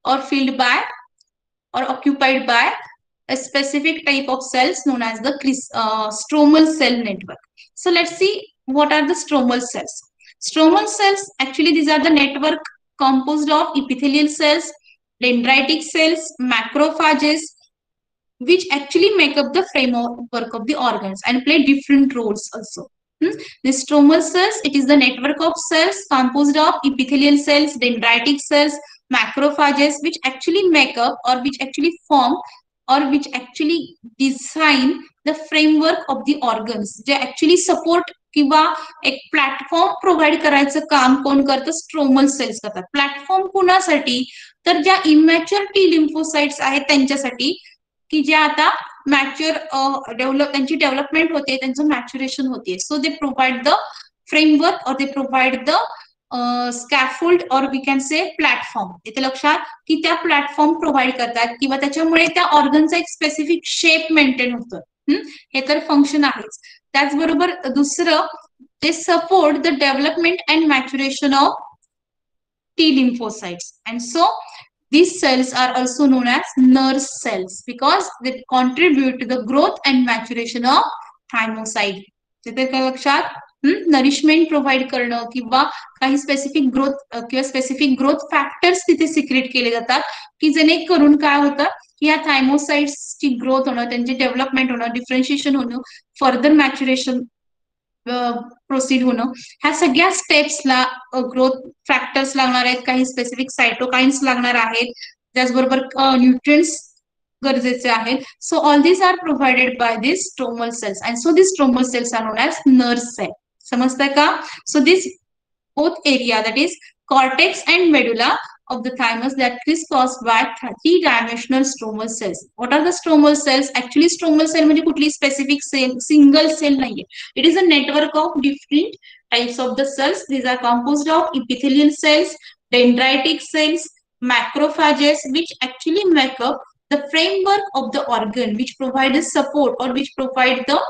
or filled by or occupied by a specific type of cells known as the stromal cell network. So let's see what are the stromal cells. Stromal cells, actually these are the network composed of epithelial cells, dendritic cells, macrophages, which actually make up the framework of the organs and play different roles also. The stromal cells, it is the network of cells composed of epithelial cells, dendritic cells, macrophages, which actually make up or which actually form or which actually design the framework of the organs, जे actually support किंवा एक platform provide करायचं काम कोण करतं? Stromal cells करतात. Platform कोणासाठी? तर ज्या इमॅच्युअर टी लिम्फोसाइट्स आहेत त्यांच्यासाठी, की ज्या आता मॅच्युअर त्यांची डेव्हलपमेंट होते, त्यांचं मॅच्युरेशन होते. So they provide the framework और दे प्रोव्हाइड द स्कॅफोल्ड और वी कॅन से प्लॅटफॉर्म. इथे लक्षात की त्या प्लॅटफॉर्म प्रोव्हाइड करतात किंवा त्याच्यामुळे त्या ऑर्गनचा एक स्पेसिफिक शेप मेंटेन होतं. हे तर फंक्शन आहेच. त्याचबरोबर दुसरं, ते support the development and maturation of T lymphocytes. And so these cells are also known as nurse cells because they contribute to the growth and maturation of thymocyte. तिथे काय लक्षात? नरिशमेंट प्रोव्हाइड करणं किंवा काही स्पेसिफिक ग्रोथ फॅक्टर्स तिथे secret केले जातात, की जेणेकरून काय होतं की या थायमोसाइट्सची ग्रोथ होणं, त्यांचे डेव्हलपमेंट होणं, डिफरन्शिएशन होणं, फर्दर मॅच्युरेशन प्रोसीड होणं, ह्या सगळ्या स्टेप्सला ग्रोथ फॅक्टर्स लागणार आहेत, काही स्पेसिफिक सायटोकाइन्स लागणार आहेत, त्याचबरोबर न्यूट्रिएंट्स गरजेचे आहेत. So all this are provided by this stromal cells and so this stromal cells are known as nurse cell. समजतंय का? So this both area, that is cortex and medulla of the thymus, that is caused by three-dimensional stromal cells. What are the stromal cells? Actually stromal cell म्हणजे कुठली specific cell, single cell नाहीये. It is a network of different types of the cells. These are composed of epithelial cells, dendritic cells, macrophages, which actually make up the framework of the organ, which provide the support or which provide the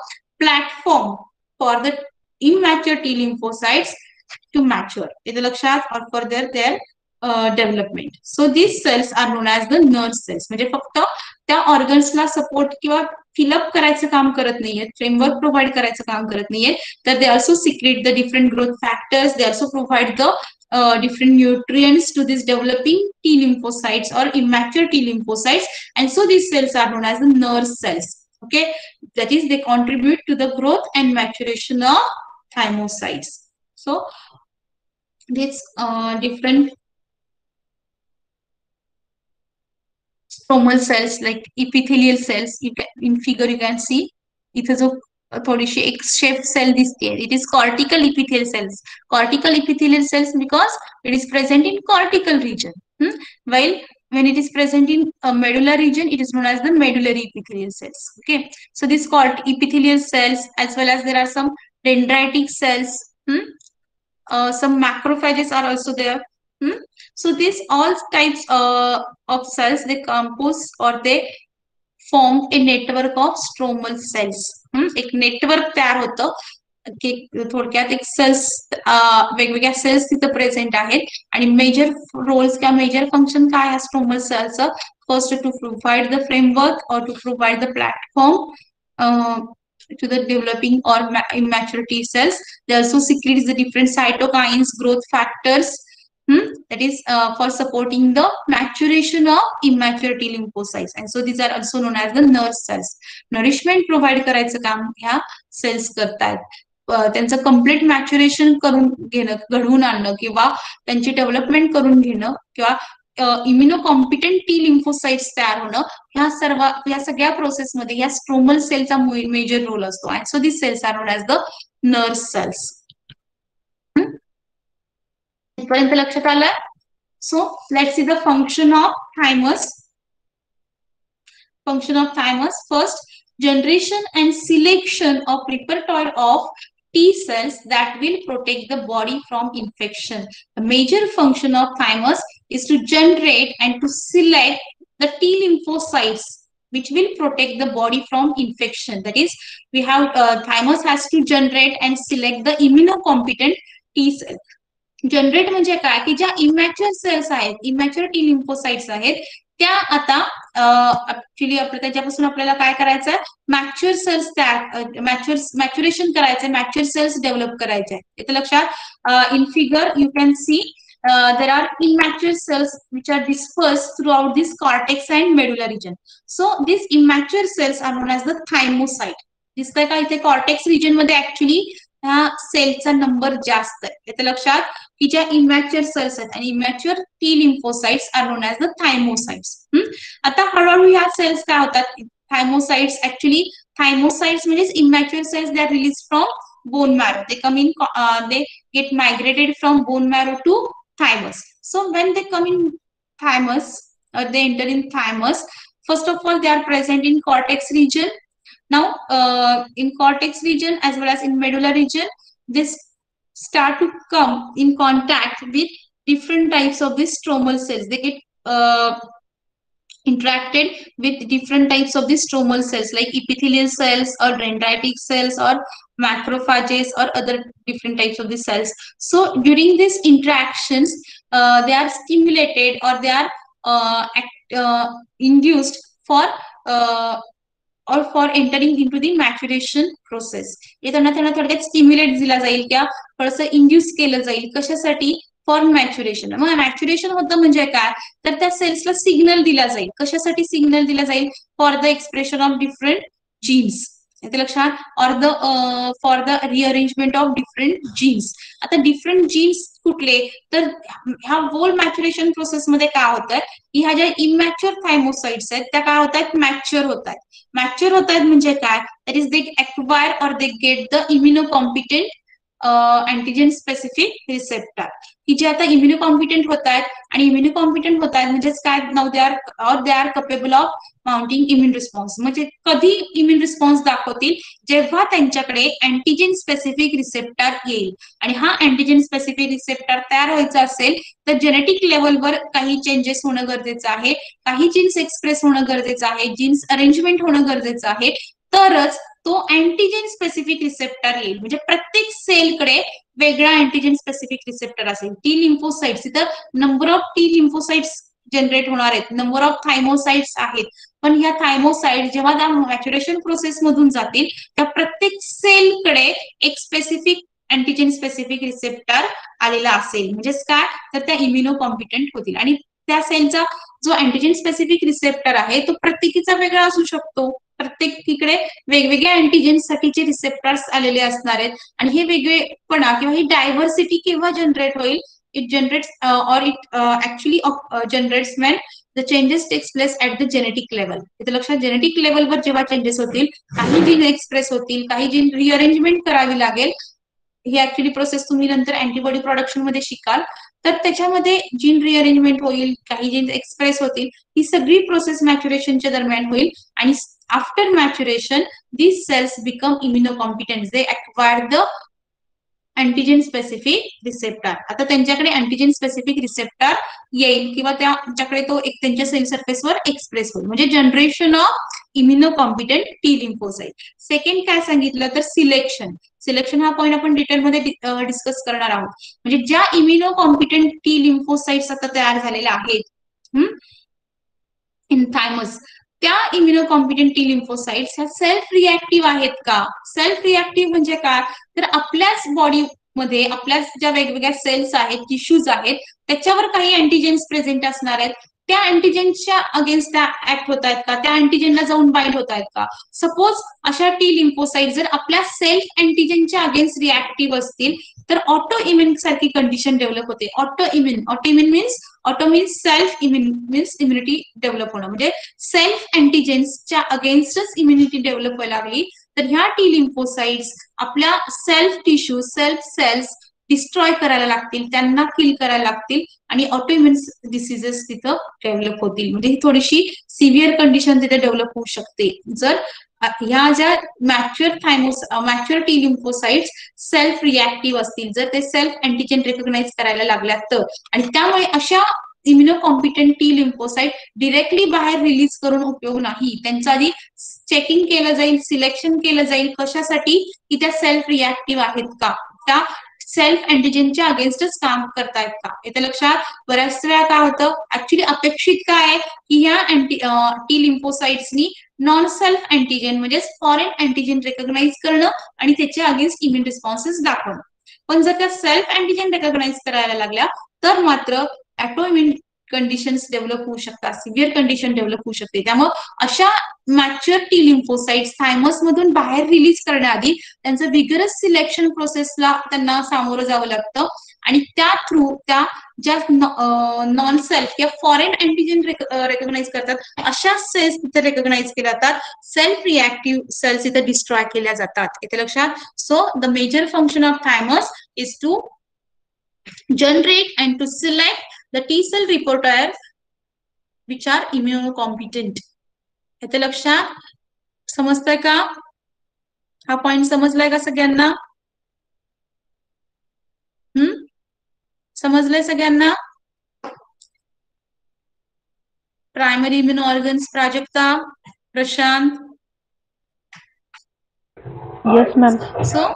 platform for the immature T lymphocytes to mature. इथे लक्षात, or further their development. So these cells are known as the nurse cells. म्हणजे फक्त त्या ऑर्गन्सला support किंवा fill up करायचं काम करत नाहीये, फ्रेमवर्क प्रोव्हाइड करायचं काम करत नाहीये, तर they also secrete the different growth factors, they also provide the different nutrients to this developing T lymphocytes or immature T lymphocytes, and so these cells are known as the nurse cells. Okay, that is they contribute to the growth and maturation of thymocytes. So these different stromal cells like epithelial cells, you can, in figure you can see इथे जो थोडीशी एक shape sale दिसते, it is cortical epithelial cells. Cortical epithelial cells because it is present in cortical region, while when it is present in medulla region, it is known as the medullary epithelial cells. Okay, so these epithelial cells, as well as there are some dendritic cells, some macrophages are also there. So these all types of cells, they compose or they form a network of stromal cells. एक network तयार होतं की थोडक्यात एक cells, वेगवेगळ्या cells तिथे present आहेत आणि मेजर रोल्स किंवा मेजर फंक्शन काय आहे स्ट्रोमल सेलचं? First, to provide the framework और to provide the platform to the developing or immature T cells. They also secrete the different cytokines, growth factors, that is for supporting the maturation of immature T lymphocytes. And so these are also known as the nurse cells. Nourishment provide करायचं काम ह्या cells करतात. त्यांचं complete maturation करून घेणं, घडवून आणणं किंवा त्यांची डेव्हलपमेंट करून घेणं किंवा इम्युनोकॉम्पिटंट टी लिम्फोसाइट्स तयार होणं, ह्या सगळ्या प्रोसेसमध्ये या स्ट्रोमल सेलचा मेजर रोल असतो. And so this cells are known as the nurse cells. इथपर्यंत लक्षात आलं? So let's see the function of thymus. Function of thymus. First, generation and selection of repertoire of T cells that will protect the body from infection. The major function of thymus is to generate and to select the T lymphocytes which will protect the body from infection. That is, we have thymus has to generate and select the immunocompetent T cells. Generate म्हणजे काय की ज्या immature cells आहेत, immature T lymphocytes आहेत, त्या आता actually त्याच्यापासून आपल्याला काय करायचंय? मॅच्युअर सेल्स मॅच्युरेशन करायचंय, मॅच्युअर सेल्स डेव्हलप करायचे. इथे लक्षात, in figure you can see there are immature cells which are dispersed throughout this cortex and medulla region. So these immature cells are known as the thymocyte. दिसतंय का इथे? Cortex region मध्ये actually ह्या सेलचा number जास्त आहे. येते लक्षात की ज्या इमॅच्युअर सेल्स आहेत आणि immature T lymphocytes are known as the thymocytes. आता हळूहळू ह्या सेल्स काय होतात, थायमोसाइट्स ऍक्च्युली थायमोसाइट्स म्हणजे immature cells they are release from bone marrow. They come in, they get migrated from bone marrow to thymus. So when they come in thymus, they enter in thymus. First of all, they are present in cortex region. Now, in cortex region as well as in medulla region, they start to come in contact with different types of these stromal cells. They get interacted with different types of the stromal cells like epithelial cells or dendritic cells or macrophages or other different types of the cells. So during these interactions, they are stimulated or they are induced for or for entering into the maturation process. हे त्यांना थोडक्यात stimulate दिला जाईल किंवा थोडंसं induce केलं जाईल कशासाठी, फॉर मॅच्युरेशन. मग मॅच्युरेशन होतं म्हणजे काय, तर त्या सेल्सला सिग्नल दिला जाईल. कशासाठी सिग्नल दिला जाईल, for the expression of different genes. येते लक्षात, or the for the rearrangement of different genes. आता डिफरंट जीन्स कुठले, तर ह्या होल मॅच्युरेशन प्रोसेसमध्ये काय होत आहे की ह्या ज्या इमॅच्युअर थायमोसाइट्स आहेत त्या काय होत आहेत, मॅच्युअर होत आहेत. मॅच्युअर होत आहेत म्हणजे काय, दॅट इज दे एक्वायर और they get the immunocompetent antigen specific receptor, की जे आता इम्युनोकॉम्पिटेंट होत आहेत. आणि इम्युनोकॉम्पिटेंट होत आहेत म्हणजेच काय, now they are capable of mounting immune response. म्हणजे कधी इम्युन रिस्पॉन्स दाखवतील, जेव्हा त्यांच्याकडे अँटीजेन स्पेसिफिक रिसेप्टर येईल. आणि हा अँटीजेन स्पेसिफिक रिसेप्टर तयार व्हायचा असेल तर जेनेटिक लेवलवर काही चेंजेस होणं गरजेचं आहे, काही जीन्स एक्सप्रेस होणं गरजेचं आहे, जीन्स अरेंजमेंट होणं गरजेचं आहे, तरच तो अँटीजेन स्पेसिफिक रिसेप्टर येईल. म्हणजे प्रत्येक सेलकडे वेगळा अँटीजेन स्पेसिफिक रिसेप्टर असेल. टी लिम्फोसाइट्स, इथं number of T lymphocytes generate होणार आहेत, नंबर ऑफ थायमोसाइट्स आहेत. पण ह्या थायमोसाइट जेव्हा त्या मॅच्युरेशन प्रोसेस मधून जातील त्या प्रत्येक सेलकडे एक स्पेसिफिक अँटीजेन स्पेसिफिक रिसेप्टर आलेला असेल. म्हणजेच काय, तर त्या इम्युनो कॉम्पिटंट होतील. आणि त्या सेलचा जो अँटीजेन स्पेसिफिक रिसेप्टर आहे तो प्रत्येकीचा वेगळा असू शकतो. प्रत्येकीकडे वेगवेगळ्या अँटीजेनसाठीचे रिसेप्टर्स आलेले असणार आहेत. आणि हे वेगळेपणा किंवा ही डायव्हर्सिटी केव्हा जनरेट होईल, इट जनरेट्स और it actually generates when the changes takes place at the genetic level. इथे लक्षात, जेनेटिक लेवलवर जेव्हा चेंजेस होतील, काही जीन एक्सप्रेस होतील, काही जीन रिअरेंजमेंट करावी लागेल. ही ऍक्च्युअली प्रोसेस तुम्ही नंतर अँटीबॉडी प्रोडक्शन मध्ये शिकाल. तर त्याच्यामध्ये जीन रिअरेंजमेंट होईल, काही जीन एक्सप्रेस होतील. ही सगळी प्रोसेस मॅच्युरेशनच्या दरम्यान होईल. आणि after maturation these cells become immunocompetent. They acquire the antigen specific receptor. आता त्यांच्याकडे अँटीजेन स्पेसिफिक रिसेप्टर येईल किंवा त्यांच्याकडे तो एक त्यांच्या सेल सरफेसवर एक्सप्रेस होईल. म्हणजे generation of immunocompetent T lymphocyte. Second काय सांगितलं, तर सिलेक्शन. सिलेक्शन हा पॉईंट आपण डिटेलमध्ये डिस्कस करणार आहोत. म्हणजे ज्या इम्युनोकॉम्पिटंट टी लिम्फोसाइट्स आता तयार झालेल्या आहेत इन थायमस, त्या इम्युनोकॉम्पिटंट टी लिम्फोसाइट्स ह्या सेल्फ रिएक्टिव्ह आहेत का. सेल्फ रिएक्टिव्ह म्हणजे काय, तर आपल्याच बॉडीमध्ये आपल्याच ज्या वेगवेगळ्या सेल्स आहेत, टिश्यूज आहेत, त्याच्यावर काही अँटीजेन्स प्रेझेंट असणार आहेत. त्या अँटीजेन्सच्या अगेन्स्ट त्या ऍक्ट होत आहेत का, त्या अँटीजेनला जाऊन बाइंड होत आहेत का. सपोज अशा टी लिम्फोसाइट जर आपल्या सेल्फ अँटीजेनच्या अगेन्स्ट रिएक्टिव्ह असतील तर ऑटो इम्युन सारखी कंडिशन डेव्हलप होते. Autoimmune means self immune means immunity develop होणं. म्हणजे सेल्फ अँटीजेन्सच्या अगेन्स्टच इम्युनिटी डेव्हलप व्हायला लागली तर ह्या टी लिम्फोसाइट्स आपल्या self tissue self cells destroy करायला लागतील, त्यांना किल करायला लागतील आणि ऑटोइम्युन डिसीजेस तिथं डेव्हलप होतील. म्हणजे ही थोडीशी सिव्हिअर कंडिशन तिथे डेव्हलप होऊ शकते जर ह्या ज्या mature T lymphocytes self reactive असतील, जर ते सेल्फ अँटीजेन रिकॉग्नाइज करायला लागल्या तर. आणि त्यामुळे अशा इम्युनोकॉम्पिटंट टी लिम्फोसाइट डिरेक्टली बाहेर रिलीज करून उपयोग नाही. त्यांचा आधी चेकिंग केलं जाईल, सिलेक्शन केलं जाईल. कशासाठी, की त्या सेल्फ रिएक्टिव्ह आहेत का, त्या सेल्फ अँटीजेनच्या अगेन्स्टच काम करतायत का. येते लक्षात. बऱ्याच वेळा काय होतं, ऍक्च्युली अपेक्षित काय आहे की ह्या टी लिम्फोसाइट्सनी नॉन सेल्फ अँटीजेन म्हणजे फॉरेन अँटीजेन रेकॉग्नाइज करणं आणि त्याच्या अगेन्स्ट इम्युन रिस्पॉन्सेस दाखवणं. पण जर त्या सेल्फ अँटीजेन रेकॉग्नाइज करायला लागल्या तर मात्र ऑटो इम्युन कंडिशन्स डेव्हलप होऊ शकतात, सिव्हिअर कंडिशन डेव्हलप होऊ शकते. त्यामुळे अशा मॅच्युअर टी लिम्फोसाइट्स थायमस मधून बाहेर रिलीज करण्याआधी त्यांचं विगरस सिलेक्शन प्रोसेसला त्यांना सामोरं जावं लागतं आणि त्या थ्रू त्या ज्या नॉन सेल्फ किंवा फॉरेन अँटीजेन रेकग्नाइज करतात अशा सेल्स तिथे रेकग्नाइज केल्या जातात. सेल्फ रिएक्टिव्ह सेल्स इथे डिस्ट्रॉय केल्या जातात. इथे लक्षात. So the major function of thymus is to generate and to select the T cell repertoire which are immunocompetent. इथे लक्षात. समजतंय का? हा पॉइंट समजलाय का सगळ्यांना? समजलंय सगळ्यांना? Primary immune organs, Prajakta, Prashant. Yes, ma'am. So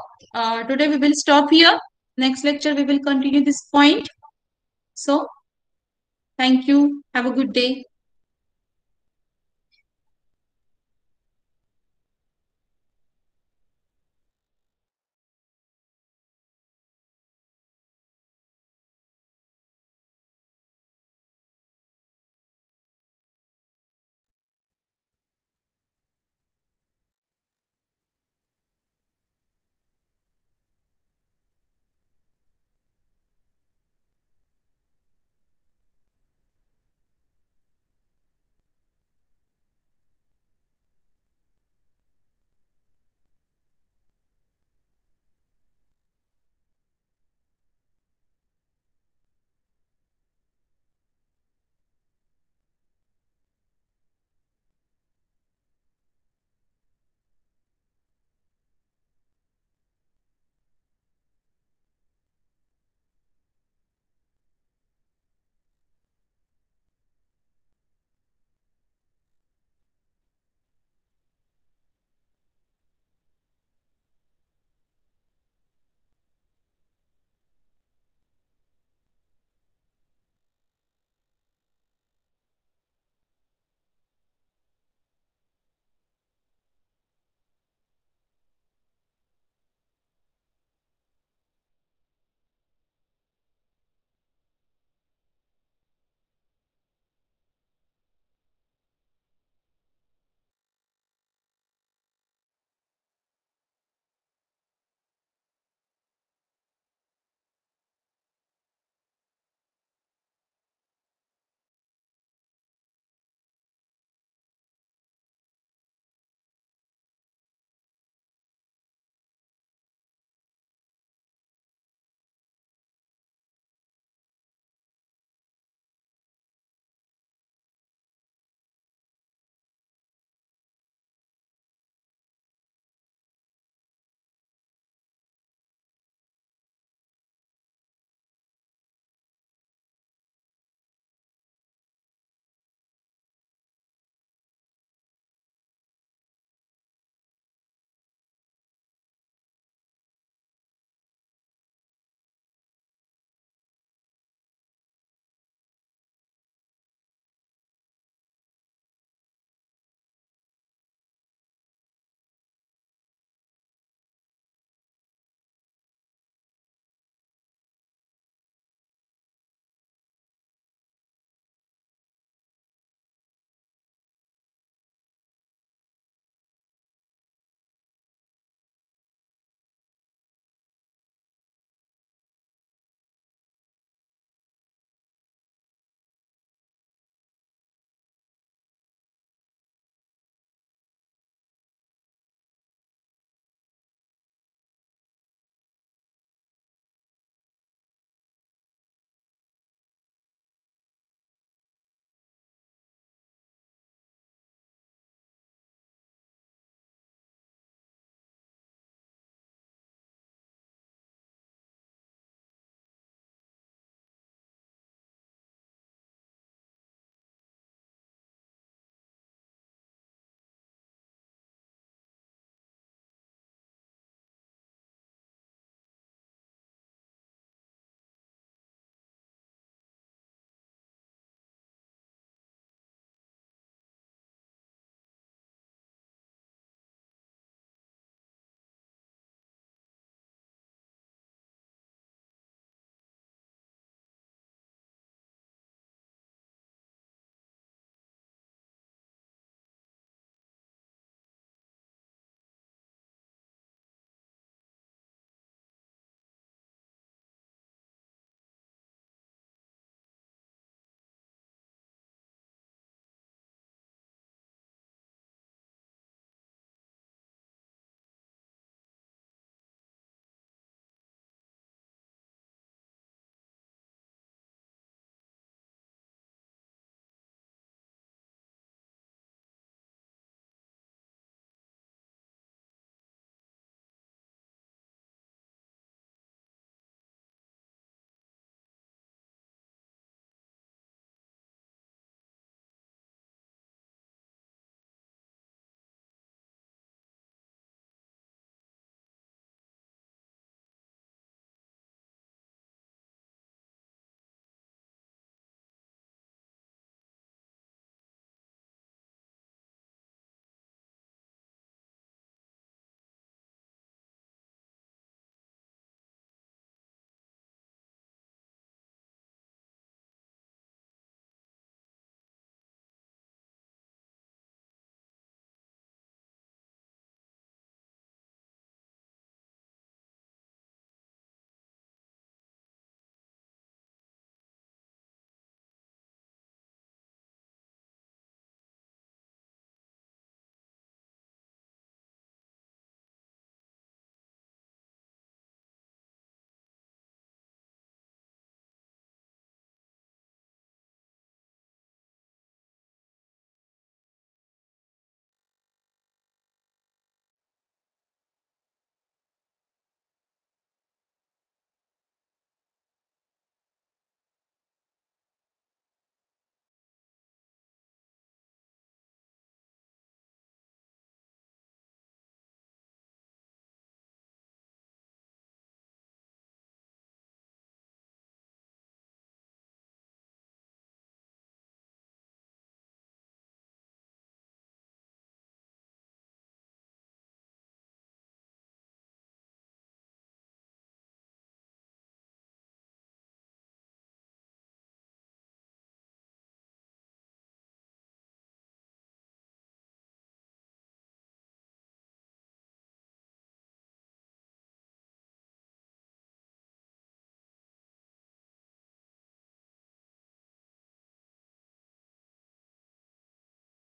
today we will stop here. Next lecture we will continue this point. So thank you. Have a good day.